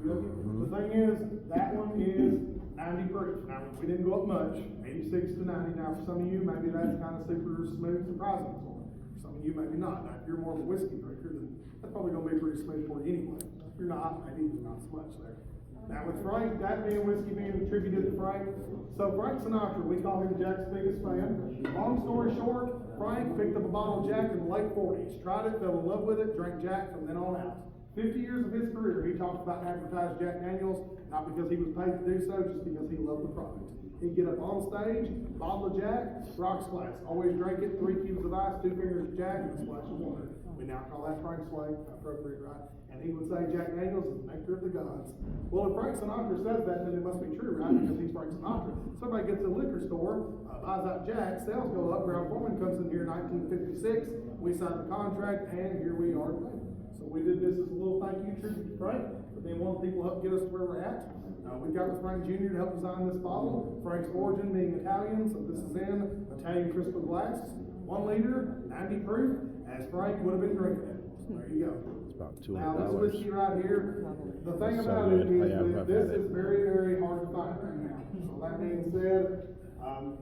The thing is, that one is 90 proof. Now, we didn't go up much, 86 to 90. Now, for some of you, maybe that's kind of super smooth, surprising for you. For some of you, maybe not. Now, if you're more of a whiskey drinker, then that's probably going to be pretty smooth for you anyway. If you're not, maybe not so much there. Now, with Frank, that being whiskey being attributed to Frank, so Frank Sinatra, we call him Jack's biggest fan. Long story short, Frank picked up a bottle of Jack in the late 40s, tried it, fell in love with it, drank Jack from then on out. 50 years of his career, he talked about advertised Jack Daniels, not because he was paid to do so, just because he loved the product. He'd get up on stage, bottle of Jack, rocks glass. Always drink it, 3 cubes of ice, 2 fingers of Jack, and a splash of water. We now call that Frank Slay, appropriate, right? And he would say Jack Daniels is the nectar of the gods. Well, if Frank Sinatra says that, then it must be true, right? Because he's Frank Sinatra. Somebody gets a liquor store, buys out Jack, sales go up, Brown Foreman comes in here in 1956, we sign the contract, and here we are today. So we did this as a little thank you tribute to Frank, but then one of the people helped get us to where we're at. We've got with Frank Jr. to help design this bottle. Frank's origin being Italian, so this is in Italian crystal glass, 1 liter, 90 proof, as Frank would have been drinking it. So there you go. It's about Now this $200. whiskey right here, the thing So about it good. is Yeah, that I've this had it. is very, very hard to find right now. So that being said,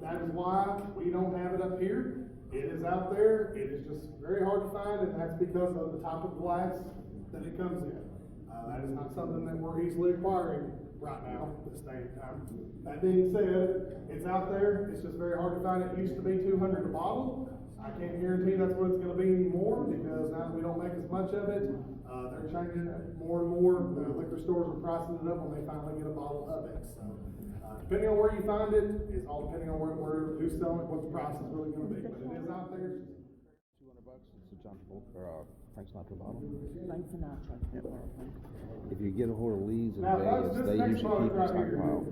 that is why we don't have it up here. It is out there. It is just very hard to find, and that's because of the type of glass that it comes in. That is not something that we're easily acquiring right now, this day and time. That being said, it's out there. It's just very hard to find. It used to be $200 a bottle. I can't guarantee that's what it's going to be anymore, because now we don't make as much of it. They're changing it more and more. The liquor stores are pricing it up when they finally get a bottle of it. So, depending on where you find it, is all depending on who's selling it, what the price is really going to be. But it is out there. $200. It's a John Travolta or Frank Sinatra bottle. Frank Sinatra. If you get a hold of Lee's in Now, folks, Vegas, this they next usually product keep a right here, stockpile.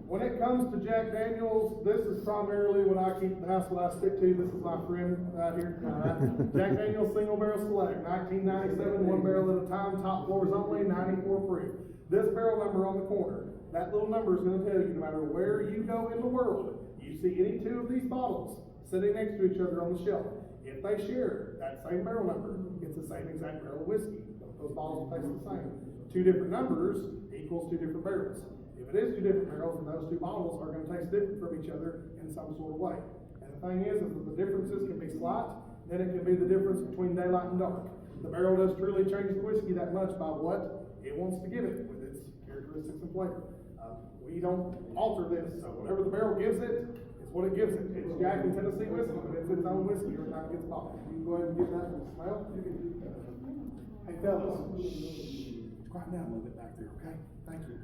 when it comes to Jack Daniels, this is primarily what I keep the house, what I stick to. This is my friend right here. Jack Daniels Single Barrel Select, 1997, 1 barrel at a time, top floors only, 94 proof. This barrel number on the corner, that little number is going to tell you, no matter where you go in the world, you see any 2 of these bottles sitting next to each other on the shelf. If they share that same barrel number, it's the same exact barrel of whiskey. Those bottles will taste the same. 2 different numbers equals 2 different barrels. If it is 2 different barrels, then those 2 bottles are going to taste different from each other in some sort of way. And the thing is that the differences can be slight, then it can be the difference between daylight and dark. The barrel does truly change the whiskey that much by what it wants to give it with its characteristics and flavor. We don't alter this, so whatever the barrel gives it, it's what it gives it. It's Jack and Tennessee whiskey, but it's its own whiskey every time it gets bottled. You can go ahead and give that a smell. Hey fellas, quiet down a little bit back there, okay? Thank you.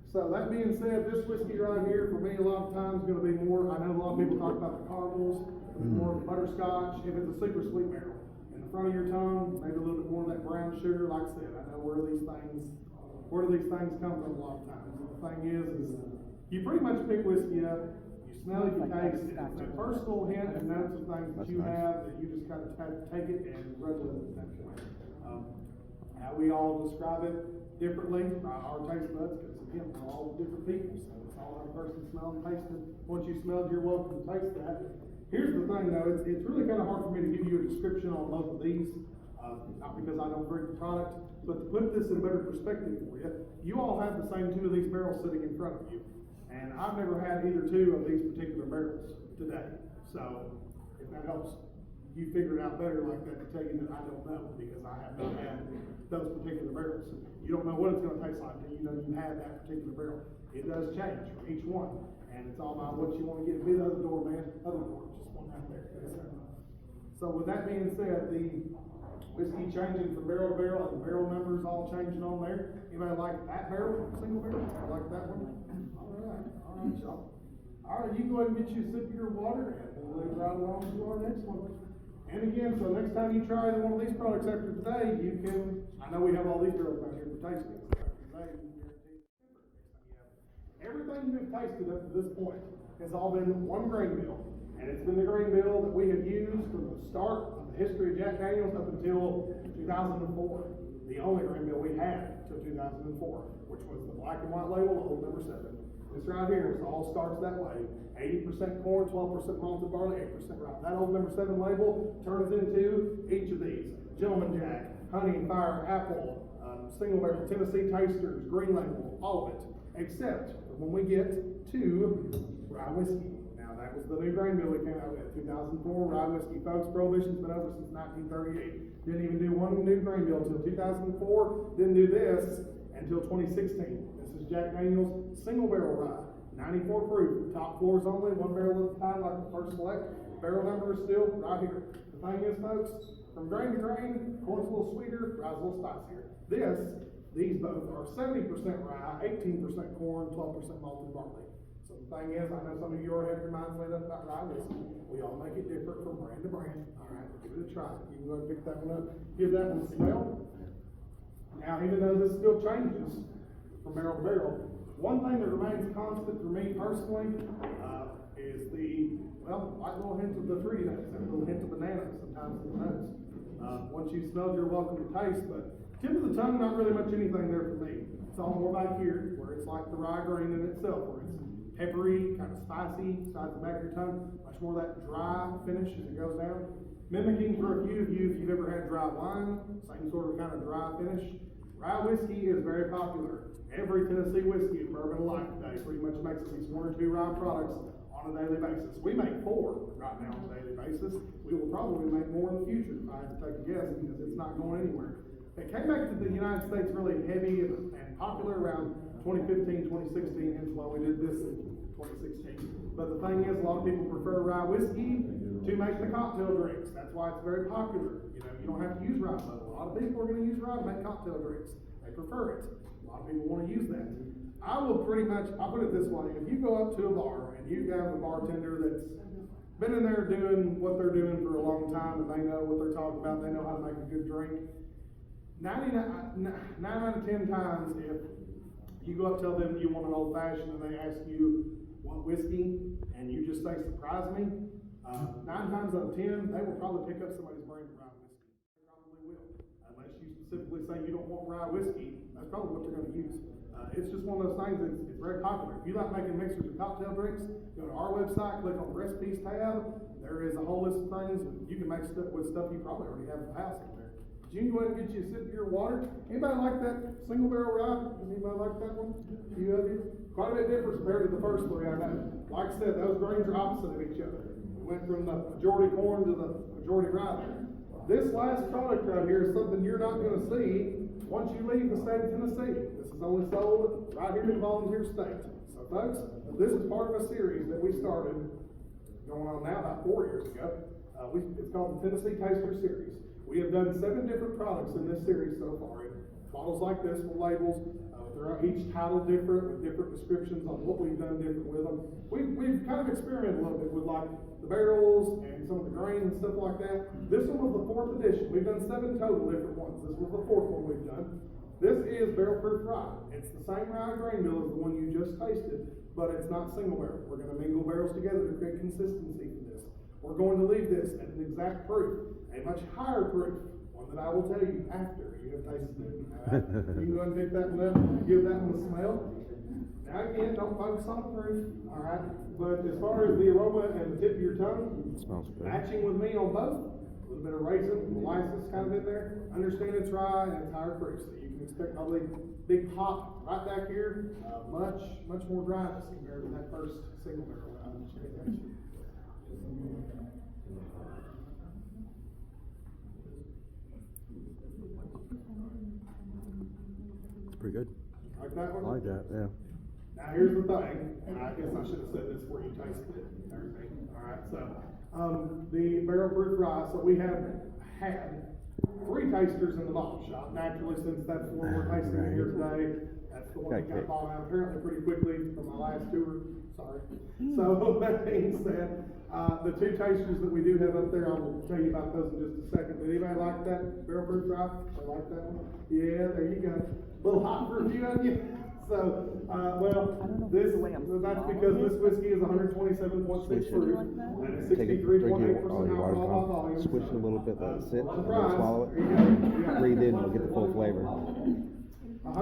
So that being said, this whiskey right here, for me, a lot of times is going to be more, I know a lot of people talk about the caramels, more of the butterscotch. If it's a super sweet barrel, in the front of your tongue, maybe a little bit more of that brown sugar. Like I said, I know where do these things come from a lot of times. And the thing is you pretty much pick whiskey up, you smell it, you taste it. It's a first little hint and notes of things that you have that you just kind of have to take it and run with it at that point. How we all describe it differently, our taste buds, because again, we're all different people, so it's all our person smelling and tasting. Once you smell it, you're welcome to taste that. Here's the thing though, it's really kind of hard for me to give you a description on both of these, not because I don't drink the product, but to put this in better perspective for you, you all have the same 2 of these barrels sitting in front of you, and I've never had either 2 of these particular barrels today. So if that helps you figure it out better like that, to tell you that I don't know, because I have not had those particular barrels. You don't know what it's going to taste like until you know you have that particular barrel. It does change for each one, and it's all about what you want to get. Be the other door, man. Other door, just one out there. Yes, sir. So with that being said, the whiskey changing from barrel to barrel, and the barrel numbers all changing on there. Anybody like that barrel, single barrel? Like that one? All right, y'all. All right, you go ahead and get you a sip of your water, and we'll move right along to our next one. And again, so next time you try one of these products after today, you can, I know we have all these barrels out here for tasting. Today, you can guarantee everything you've tasted up to this point has all been one grain bill. And it's been the grain bill that we have used from the start of the history of Jack Daniels up until 2004. The only grain bill we had until 2004, which was the black and white label, old number 7. This right here, so all starts that way. 80% corn, 12% malted barley, 8% rye. That old number 7 label turns into each of these. Gentleman Jack, Honey and Fire, Apple, Single Barrel, Tennessee Tasters, Green Label, all of it. Except when we get to rye whiskey. Now that was the new grain bill we came out with, 2004 rye whiskey. Folks, Prohibition's been over since 1938. Didn't even do one new grain bill until 2004. Didn't do this until 2016. This is Jack Daniels Single Barrel Rye, 94 proof, top floors only, one barrel at a time like the first select. Barrel number is still right here. The thing is, folks, from grain to grain, corn's a little sweeter, rye's a little spicier. These both are 70% rye, 18% corn, 12% malted barley. So the thing is, I know some of you already have your minds made up about rye whiskey. We all make it different from brand to brand. All right, give it a try. You can go and pick that one up. Give that one a smell. Now, even though this still changes from barrel to barrel, one thing that remains constant for me personally is like little hint of the fruity notes, that little hint of banana sometimes in the nose. Once you smell, you're welcome to taste, but tip of the tongue, not really much anything there for me. It's all more back here, where it's like the rye grain in itself, where it's peppery, kind of spicy, sides the back of your tongue, much more of that dry finish as it goes down. Mimicking for a few of you, if you've ever had dry wine, same sort of kind of dry finish. Rye whiskey is very popular. Every Tennessee whiskey and bourbon alike today pretty much makes at least 1 or 2 rye products on a daily basis. We make 4 right now on a daily basis. We will probably make more in the future if I had to take a guess, because it's not going anywhere. It came back to the United States really heavy and popular around 2015, 2016, hence why we did this in 2016. But the thing is, a lot of people prefer rye whiskey to make the cocktail drinks. That's why it's very popular. You know, you don't have to use rye, but a lot of people are going to use rye to make cocktail drinks. They prefer it. A lot of people want to use that. I'll put it this way, if you go up to a bar and you have a bartender that's been in there doing what they're doing for a long time, and they know what they're talking about, they know how to make a good drink, 9 out of 10 times, if you go up tell them you want an old fashioned and they ask you what whiskey, and you just say surprise me, 9 times out of 10, they will probably pick up somebody's brand of rye whiskey. They probably will. Unless you specifically say you don't want rye whiskey, that's probably what they're going to use. It's just one of those things that's it's very popular. If you like making mixers of cocktail drinks, go to our website, click on the recipes tab. There is a whole list of things. You can make stuff with stuff you probably already have in the house in there. But you can go ahead and get you a sip of your water. Anybody like that single barrel rye? Anybody like that one? A few of you? Quite a bit different compared to the first 3 I know. Like I said, those grains are opposite of each other. We went from the majority corn to the majority rye there. This last product right here is something you're not going to see once you leave the state of Tennessee. This is only sold right here in the volunteer state. So folks, this is part of a series that we started going on now about 4 years ago. It's called the Tennessee Taster Series. We have done 7 different products in this series so far. Bottles like this with labels. They're each titled different with different descriptions on what we've done different with them. We've kind of experimented a little bit with like the barrels and some of the grain and stuff like that. This one was the 4th edition. We've done 7 total different ones. This was the 4th one we've done. This is barrel proof rye. It's the same rye grain bill as the one you just tasted, but it's not single barrel. We're going to mingle barrels together to create consistency for this. We're going to leave this at an exact proof, a much higher proof, one that I will tell you after you have tasted it. You can go ahead and pick that one up, give that one a smell. Now again, don't focus on the proof, all right? But as far as the aroma and the tip of your tongue, It smells good. matching with me on both, a little bit of raisin, molasses kind of in there. Understand it's rye and it's higher proof, so you can expect probably big pop right back here. Much more dryness compared to that first single barrel that I just mentioned. It's pretty good. Like that I one? like that, yeah. Now here's the thing, and I guess I should have said this before you tasted it and everything. Alright, so the barrel proof rye, so we have had 3 tasters in the bottle shop. Naturally, since that's the one we're tasting here today, that's the one that got bought out apparently pretty quickly from my last tour. Sorry. So that being said, the 2 tasters that we do have up there, I will tell you about those in just a second. Did anybody like that barrel proof rye? I like that one. Yeah, there you go. A little hot for a few of you. So, that's because this whiskey is 127.6 proof, and it's 63.8% alcohol by volume. Switch it a little bit, let it sit, and then Surprise. swallow it. There you go. Yeah. Breathe in, you'll get the full flavor.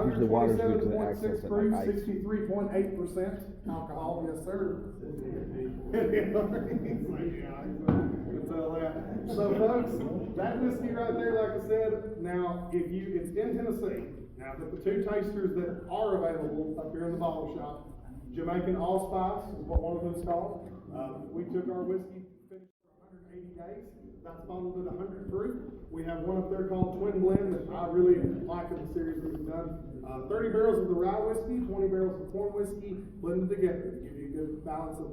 Usually water's good to the 127.6 access at proof, like ice. 63.8% alcohol, yes sir. So folks, that whiskey right there, like I said, now it's in Tennessee. Now the 2 tasters that are available up here in the bottle shop, Jamaican Allspice is what one of them's called. We took our whiskey, finished 80 days. That's bottled at 100 proof. We have one up there called Twin Blend that I really like in the series that we've done. 30 barrels of the rye whiskey, 20 barrels of corn whiskey blended together to give you a good balance of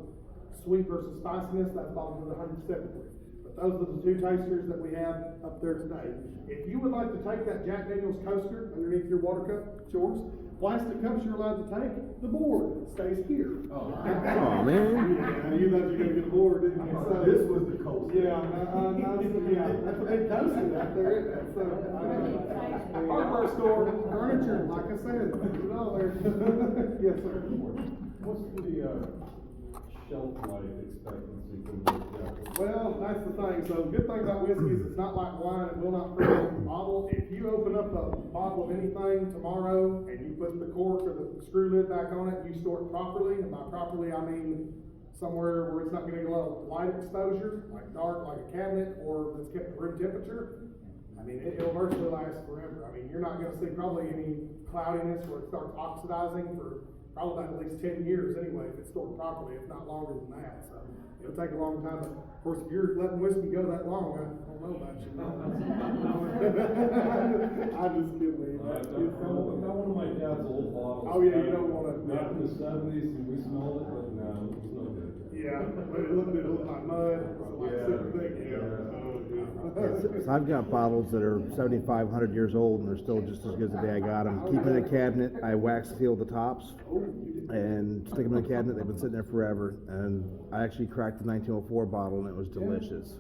sweet versus spiciness. That's bottled at 170 proof. But those are the two tasters that we have up there today. If you would like to take that Jack Daniel's coaster underneath your water cup, it's yours. Plastic cups you're allowed to take. The board stays here. Oh man. Yeah, you thought you were gonna get bored, didn't you? So, This was the coaster. yeah, that's a big coaster out there. That's hardware store, furniture, like I said, put it all there. Yes, sir. What's the shelf life expectancy for this jacket? Well, that's the thing. So the good thing about whiskey is it's not like wine. It will not freeze off the bottle. If you open up a bottle of anything tomorrow and you put the cork or the screw lid back on it, you store it properly. And by properly, I mean somewhere where it's not getting a lot of light exposure, like dark, like a cabinet, or that's kept at room temperature. I mean, it'll virtually last forever. I mean, you're not going to see probably any cloudiness where it starts oxidizing for probably about at least 10 years anyway, if it's stored properly, if not longer than that. So it'll take a long time. But of course, if you're letting whiskey go that long, I don't know about you. I'm just kidding. Not one of my dad's old bottles. Oh, yeah, you don't want to. Back in the 70s, and we smelled it, but no, it was no good. Yeah, but it looked like mud. Like thick. So I've got bottles that are 7,500 years old and they're still just as good as the day I got them. Keep them in a cabinet. I wax seal the tops and stick them in a cabinet. They've been sitting there forever. And I actually cracked the 1904 bottle and it was delicious.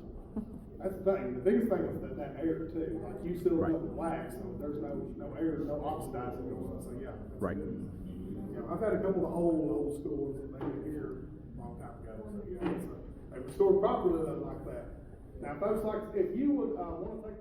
That's the thing. The biggest thing is that air too. Like you seal it up with wax, so there's no air, no oxidizing going on. So yeah. Right. Yeah, I've had a couple of old school ones that made it here a long time ago. So yeah, they were stored properly like that. Now, folks, like if you would want to take